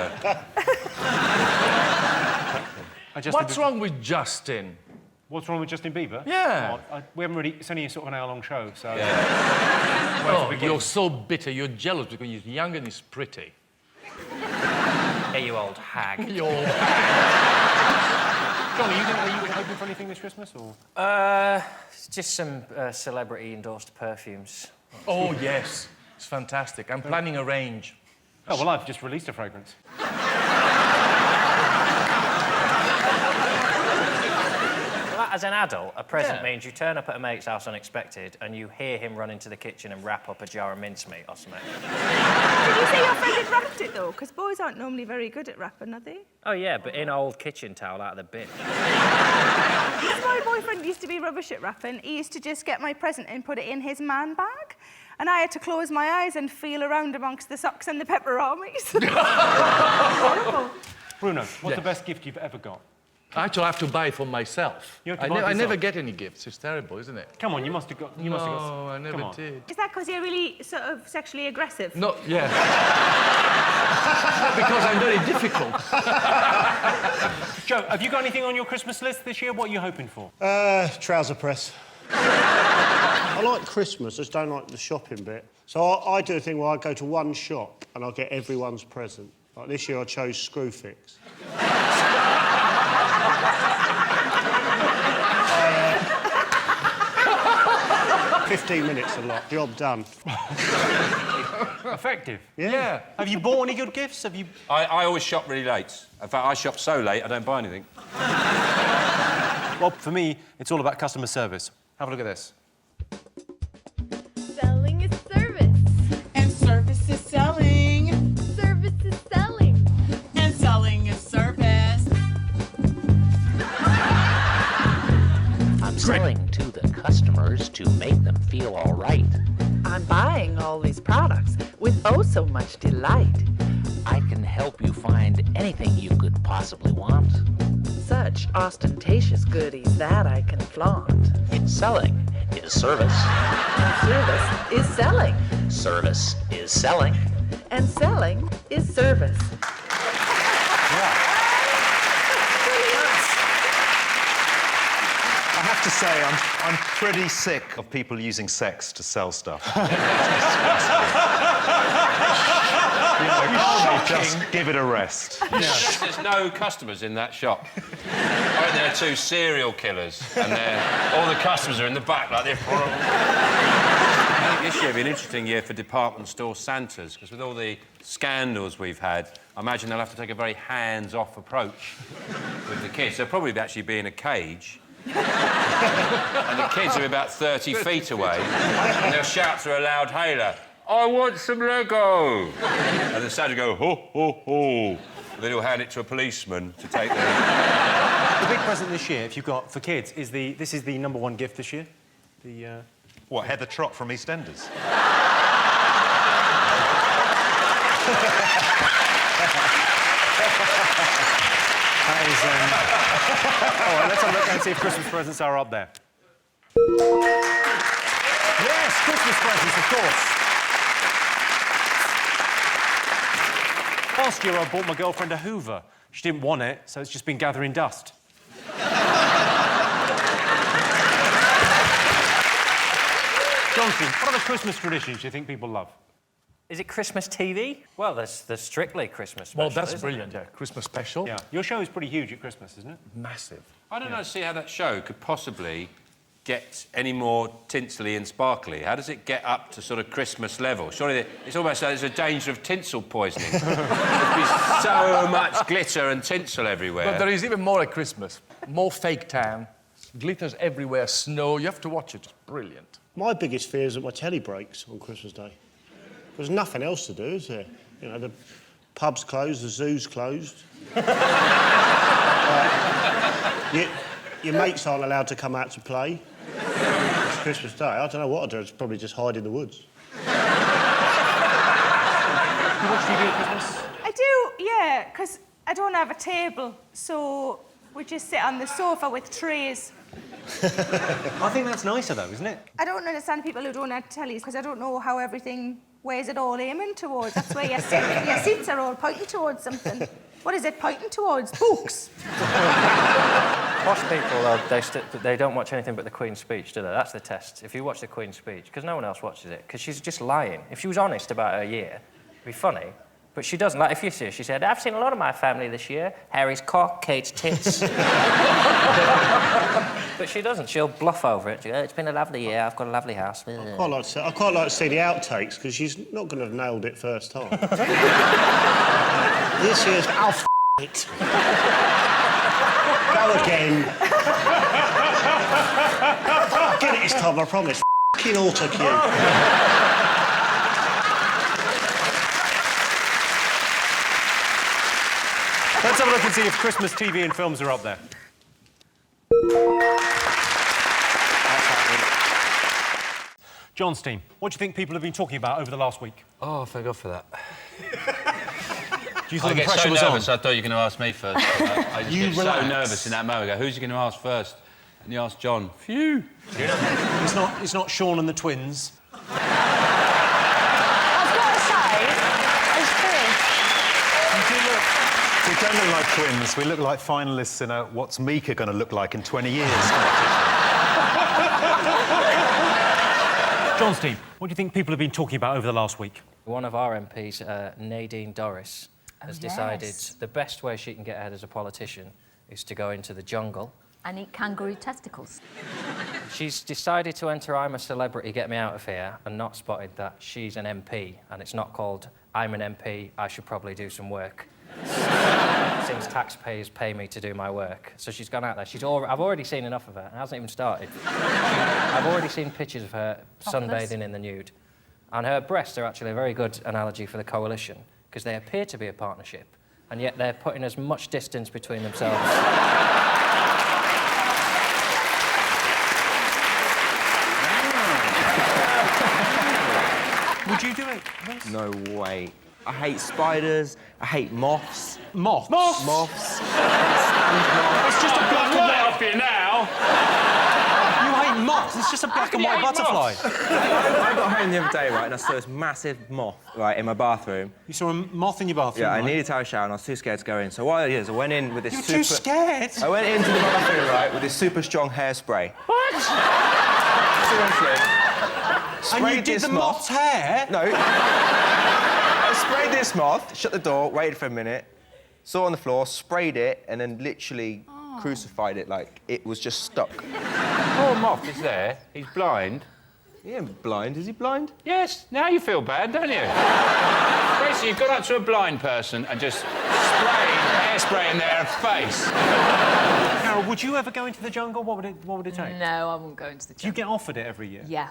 go... What's wrong with Justin? What's wrong with Justin Bieber? Yeah. Oh, we haven't really... It's only sort of an hour-long show, so... Yeah. Oh, you're so bitter. You're jealous because he's young and he's pretty. Hey, you old hag. You old hag. John, are you hoping for anything this Christmas, or...? Just some celebrity-endorsed perfumes. Oh, yes. It's fantastic. I'm planning a range. Oh, well, I've just released a fragrance. Well, as an adult, a present means you turn up at a mate's house unexpected and you hear him run into the kitchen and wrap up a jar of mincemeat or something. Did you say your friend had wrapped it, though? Because boys aren't normally very good at wrapping, are they? Oh, yeah, but in old kitchen towel out of the bin. My boyfriend used to be rubbish at wrapping. He used to just get my present and put it in his man bag. And I had to close my eyes and feel around amongst the socks and the pepperonis. Horrible. Bruno, what's the best gift you've ever got? Actually, I have to buy it for myself. You have to buy it for I never yourself? get any gifts. It's terrible, isn't it? Come on, you must have got... No, I never Come on. did. Is that because you're really sort of sexually aggressive? No, yeah. Because I'm very difficult. Joe, have you got anything on your Christmas list this year? What are you hoping for? Trouser press. I like Christmas, I just don't like the shopping bit. So I do a thing where I go to one shop and I get everyone's present. Like this year I chose Screwfix. 15 minutes a lot, job done. Effective. Yeah. Have you bought any good gifts? Have you... I always shop really late. In fact, I shop so late I don't buy anything. Well, for me, it's all about customer service. Have a look at this. Selling is service. And service is selling. Service is selling. And selling is service. I'm selling to the customers to make them feel all right. I'm buying all these products with oh so much delight. I can help you find anything you could possibly want. Such ostentatious goodies that I can flaunt. It's selling is service. And service is selling. Service is selling. And selling is service. I have to say, I'm pretty sick of people using sex to sell stuff. Just give it a rest. There's no customers in that shop. I think there are two serial killers, and all the customers are in the back like this. I think this year will be an interesting year for department store Santas, because with all the scandals we've had, I imagine they'll have to take a very hands-off approach with the kids. They'll probably actually be in a cage, And the kids are about 30 feet away, and they'll shout through a loud hailer, "I want some Lego!" And the Santa will go, "Ho, ho, ho." Then he'll hand it to a policeman to take The big present this year, if you've got for kids, is this is the #1 gift this year. What, Heather Trott from EastEnders? That is. All right, let's have a look and see if Christmas presents are up there. Yes, Christmas presents, of course. Last year, I bought my girlfriend a Hoover. She didn't want it, so it's just been gathering dust. Jonathan, what other Christmas traditions do you think people love? Is it Christmas TV? Well, there's Strictly Christmas special. Well, that's isn't brilliant, yeah. Christmas special. Yeah. Your show is pretty huge at Christmas, isn't it? Massive. I don't know, see how that show could possibly get any more tinsely and sparkly. How does it get up to sort of Christmas level? Surely it's almost like there's a danger of tinsel poisoning. There'd be so much glitter and tinsel everywhere. But there is even more at Christmas. More fake tan, glitters everywhere, snow. You have to watch it. It's brilliant. My biggest fear is that my telly breaks on Christmas Day. There's nothing else to do, is there? You know, the pub's closed, the zoo's closed. Your mates aren't allowed to come out to play. It's Christmas Day. I don't know what I'd do. I'd probably just hide in the woods. What do you do at Christmas? I do, yeah, because I don't have a table, so we just sit on the sofa with trays. I think that's nicer, though, isn't it? I don't understand people who don't have tellies, because I don't know how everything... Where's it all aiming towards? That's where your seats are all pointing towards something. What is it pointing towards? Books. Posh people, they don't watch anything but the Queen's speech, do they? That's the test. If you watch the Queen's speech, because no one else watches it, because she's just lying. If she was honest about her year, it'd be funny. But she doesn't. Like, if you see her, she said, "I've seen a lot of my family this year. Harry's cock, Kate's tits." But she doesn't. She'll bluff over it. She goes, "It's been a lovely year. I've got a lovely house." I quite like to see the outtakes, because she's not going to have nailed it first time. This year's... Oh, it. Go again. I'll get it this time, I promise. F***ing autocue. Let's have a look and see if Christmas TV and films are up there. John's team, what do you think people have been talking about over the last week? Oh, thank God for that. Do you think I the get pressure so was nervous, on? I thought you were going to ask me first. I just get so nervous in that moment. I go, who's you going to ask first? And you ask John. Phew. It's not Sean and the twins. We don't look like twins. We look like finalists in a What's Mika going to look like in 20 years? John's team, what do you think people have been talking about over the last week? One of our MPs, Nadine Dorris, has decided the best way she can get ahead as a politician is to go into the jungle. And eat kangaroo testicles. She's decided to enter I'm a Celebrity, Get Me Out of Here, and not spotted that she's an MP, and it's not called I'm an MP, I should probably do some work. Since taxpayers pay me to do my work. So she's gone out there. I've already seen enough of her. It hasn't even started. I've already seen pictures of her sunbathing in the nude. And her breasts are actually a very good analogy for the coalition, because they appear to be a partnership, and yet they're putting as much distance between themselves. Would you do it? No way. I hate spiders. I hate moths. Moths? Moths. It's just a black and white. Off you now. You hate moths? It's just a black and white butterfly. I got home the other day, right, and I saw this massive moth, right, in my bathroom. You saw a moth in your bathroom? Yeah, right? I needed to have a shower, and I was too scared to go in. So what I did is I went in with this You're too scared? I went into the bathroom, right, with this super strong hairspray. What? Seriously. And you did the moth's hair? No. I sprayed this moth, shut the door, waited for a minute, saw it on the floor, sprayed it, and then literally crucified it like it was just stuck. Poor moth is there. He's blind. He ain't blind. Is he blind? Yes. Now you feel bad, don't you? Basically, you've gone up to a blind person and just sprayed hairspray in their face. Carol, Would you ever go into the jungle? What would it take? No, I won't go into the jungle. Do you get offered it every year? Yeah.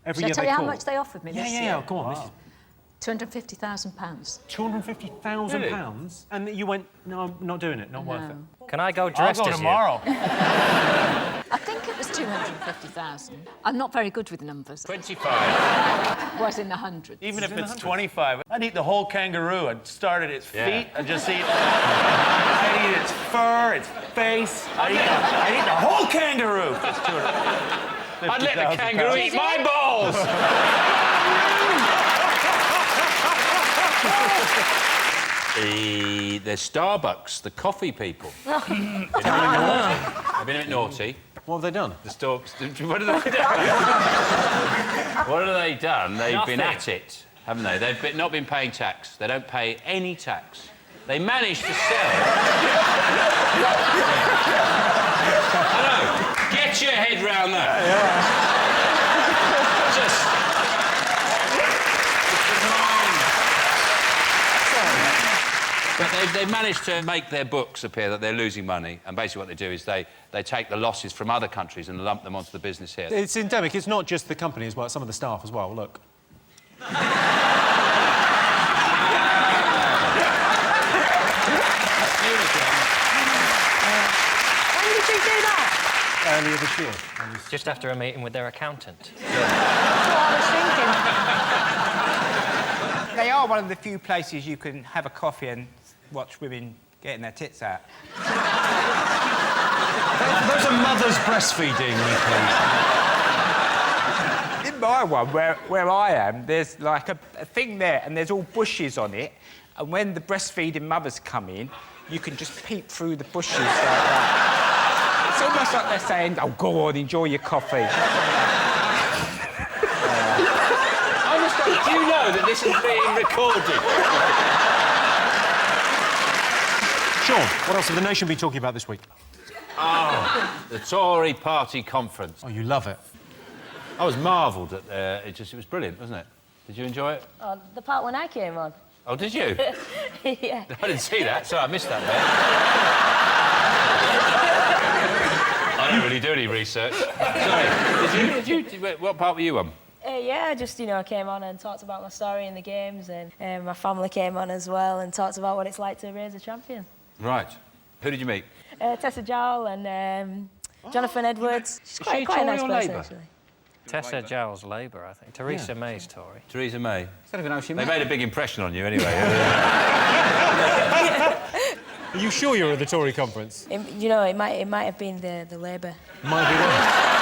Every Shall year I tell they you how call? much they offered me this year? Yeah, go on. This is £250,000. £250,000? And you went, no, I'm not doing it, not worth it. Can I go dressed I'll go as tomorrow. I think it was 250,000. I'm not very good with numbers. 25. Was in the hundreds. Even if it's 25, I'd eat the whole kangaroo. I'd start at its feet. I'd just eat. I'd eat its fur, its face. I'd eat the whole kangaroo. That's 250,000. I'd let the kangaroo eat my balls. There's Starbucks, the coffee people. I've been a bit naughty. What have they done? The stalks. What have they done? What have they done? They've been at it, haven't they? They've not been paying tax. They don't pay any tax. They managed to sell. Hello. Get your head round that. But they've managed to make their books appear that they're losing money, and basically what they do is they take the losses from other countries and lump them onto the business here. It's endemic. It's not just the company as well, some of the staff as well. Look. When did you do that? Earlier this year. Just after a meeting with their accountant. That's what I was thinking. They are one of the few places you can have a coffee and watch women getting their tits out. Those are mothers breastfeeding, Nicky. In my one, where I am, there's like a thing there and there's all bushes on it, and when the breastfeeding mothers come in, you can just peep through the bushes like that. It's almost like they're saying, oh, go on, enjoy your coffee. Do you know that this is being recorded? Sean, what else have the nation been talking about this week? Oh, the Tory party conference. Oh, you love it. I was marvelled at it was brilliant, wasn't it? Did you enjoy it? Oh, the part when I came on. Oh, did you? Yeah. I didn't see that, so I missed that bit. I don't really do any research. Sorry, did you? What part were you on? Yeah, just, I came on and talked about my story in the games, and my family came on as well and talked about what it's like to raise a champion. Right. Who did you meet? Tessa Jowell and Jonathan Edwards. She's quite a nice person, actually. Tessa Jowell's Labour, I think. Theresa May's Tory. Theresa May. I don't even know she They made a big impression on you, anyway. Are you sure you're at the Tory conference? It might have been the Labour. Might be right.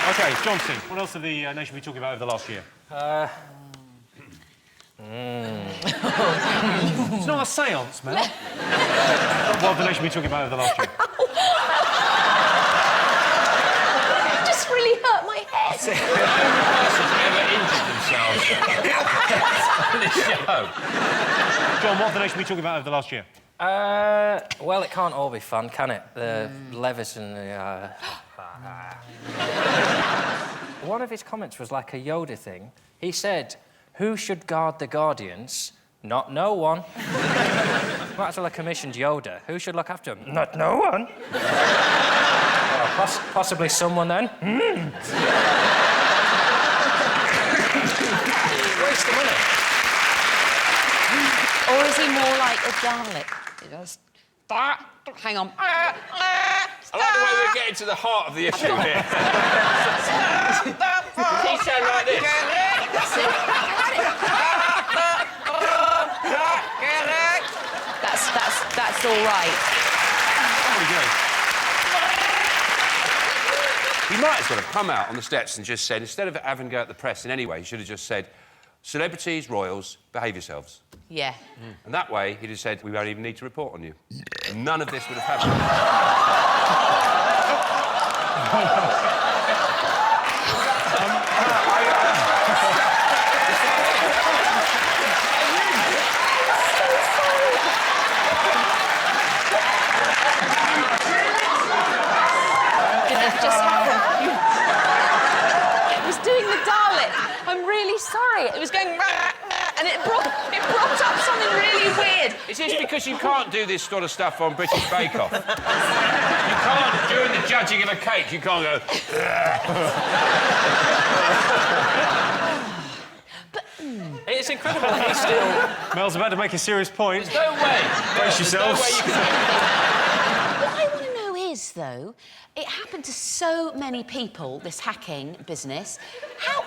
OK, Johnson, what else have the nation been talking about over the last year? It's not a séance, man. What have the nation been talking about over the last year? It just really hurt my head. Ever injured themselves on this show? John, what have the nation been talking about over the last year? Well, it can't all be fun, can it? The Levis and the... One of his comments was like a Yoda thing. He said, who should guard the Guardians? Not no one. Might as well have commissioned Yoda. Who should look after him? Not no one. Possibly someone then. Waste of money. Or is he more like a Dalek? He goes, hang on. I like the way we're getting to the heart of the issue here. Does he sound like this? That's all right. He might as well have come out on the steps and just said, instead of having to go at the press in any way, he should have just said, celebrities, royals, behave yourselves. Yeah. And that way, he'd have said, we won't even need to report on you. And none of this would have happened. It was doing the Dalek. I'm really sorry. It was going... and it brought up something really weird. Is this because you can't do this sort of stuff on British Bake Off? You can't, during the judging of a cake, you can't go... It's incredible that he's still... Mel's about to make a serious point. There's no way. Brace yourselves. What I want to know is, though, it happened to so many people, this hacking business. How...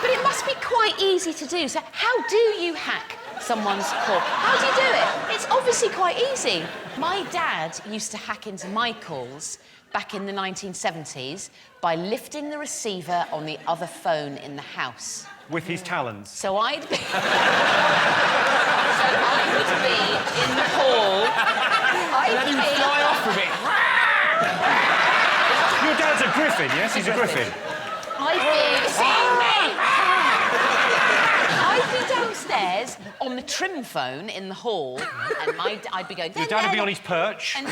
It must be quite easy to do. So how do you hack someone's call? How do you do it? It's obviously quite easy. My dad used to hack into my calls back in the 1970s by lifting the receiver on the other phone in the house. With his talons. So I'd be... in the hall. And then he would fly off with it. Your dad's a griffin, yes? He's a griffin. I'd be downstairs on the trim phone in the hall, and I'd be going... Your dad would be on his perch. And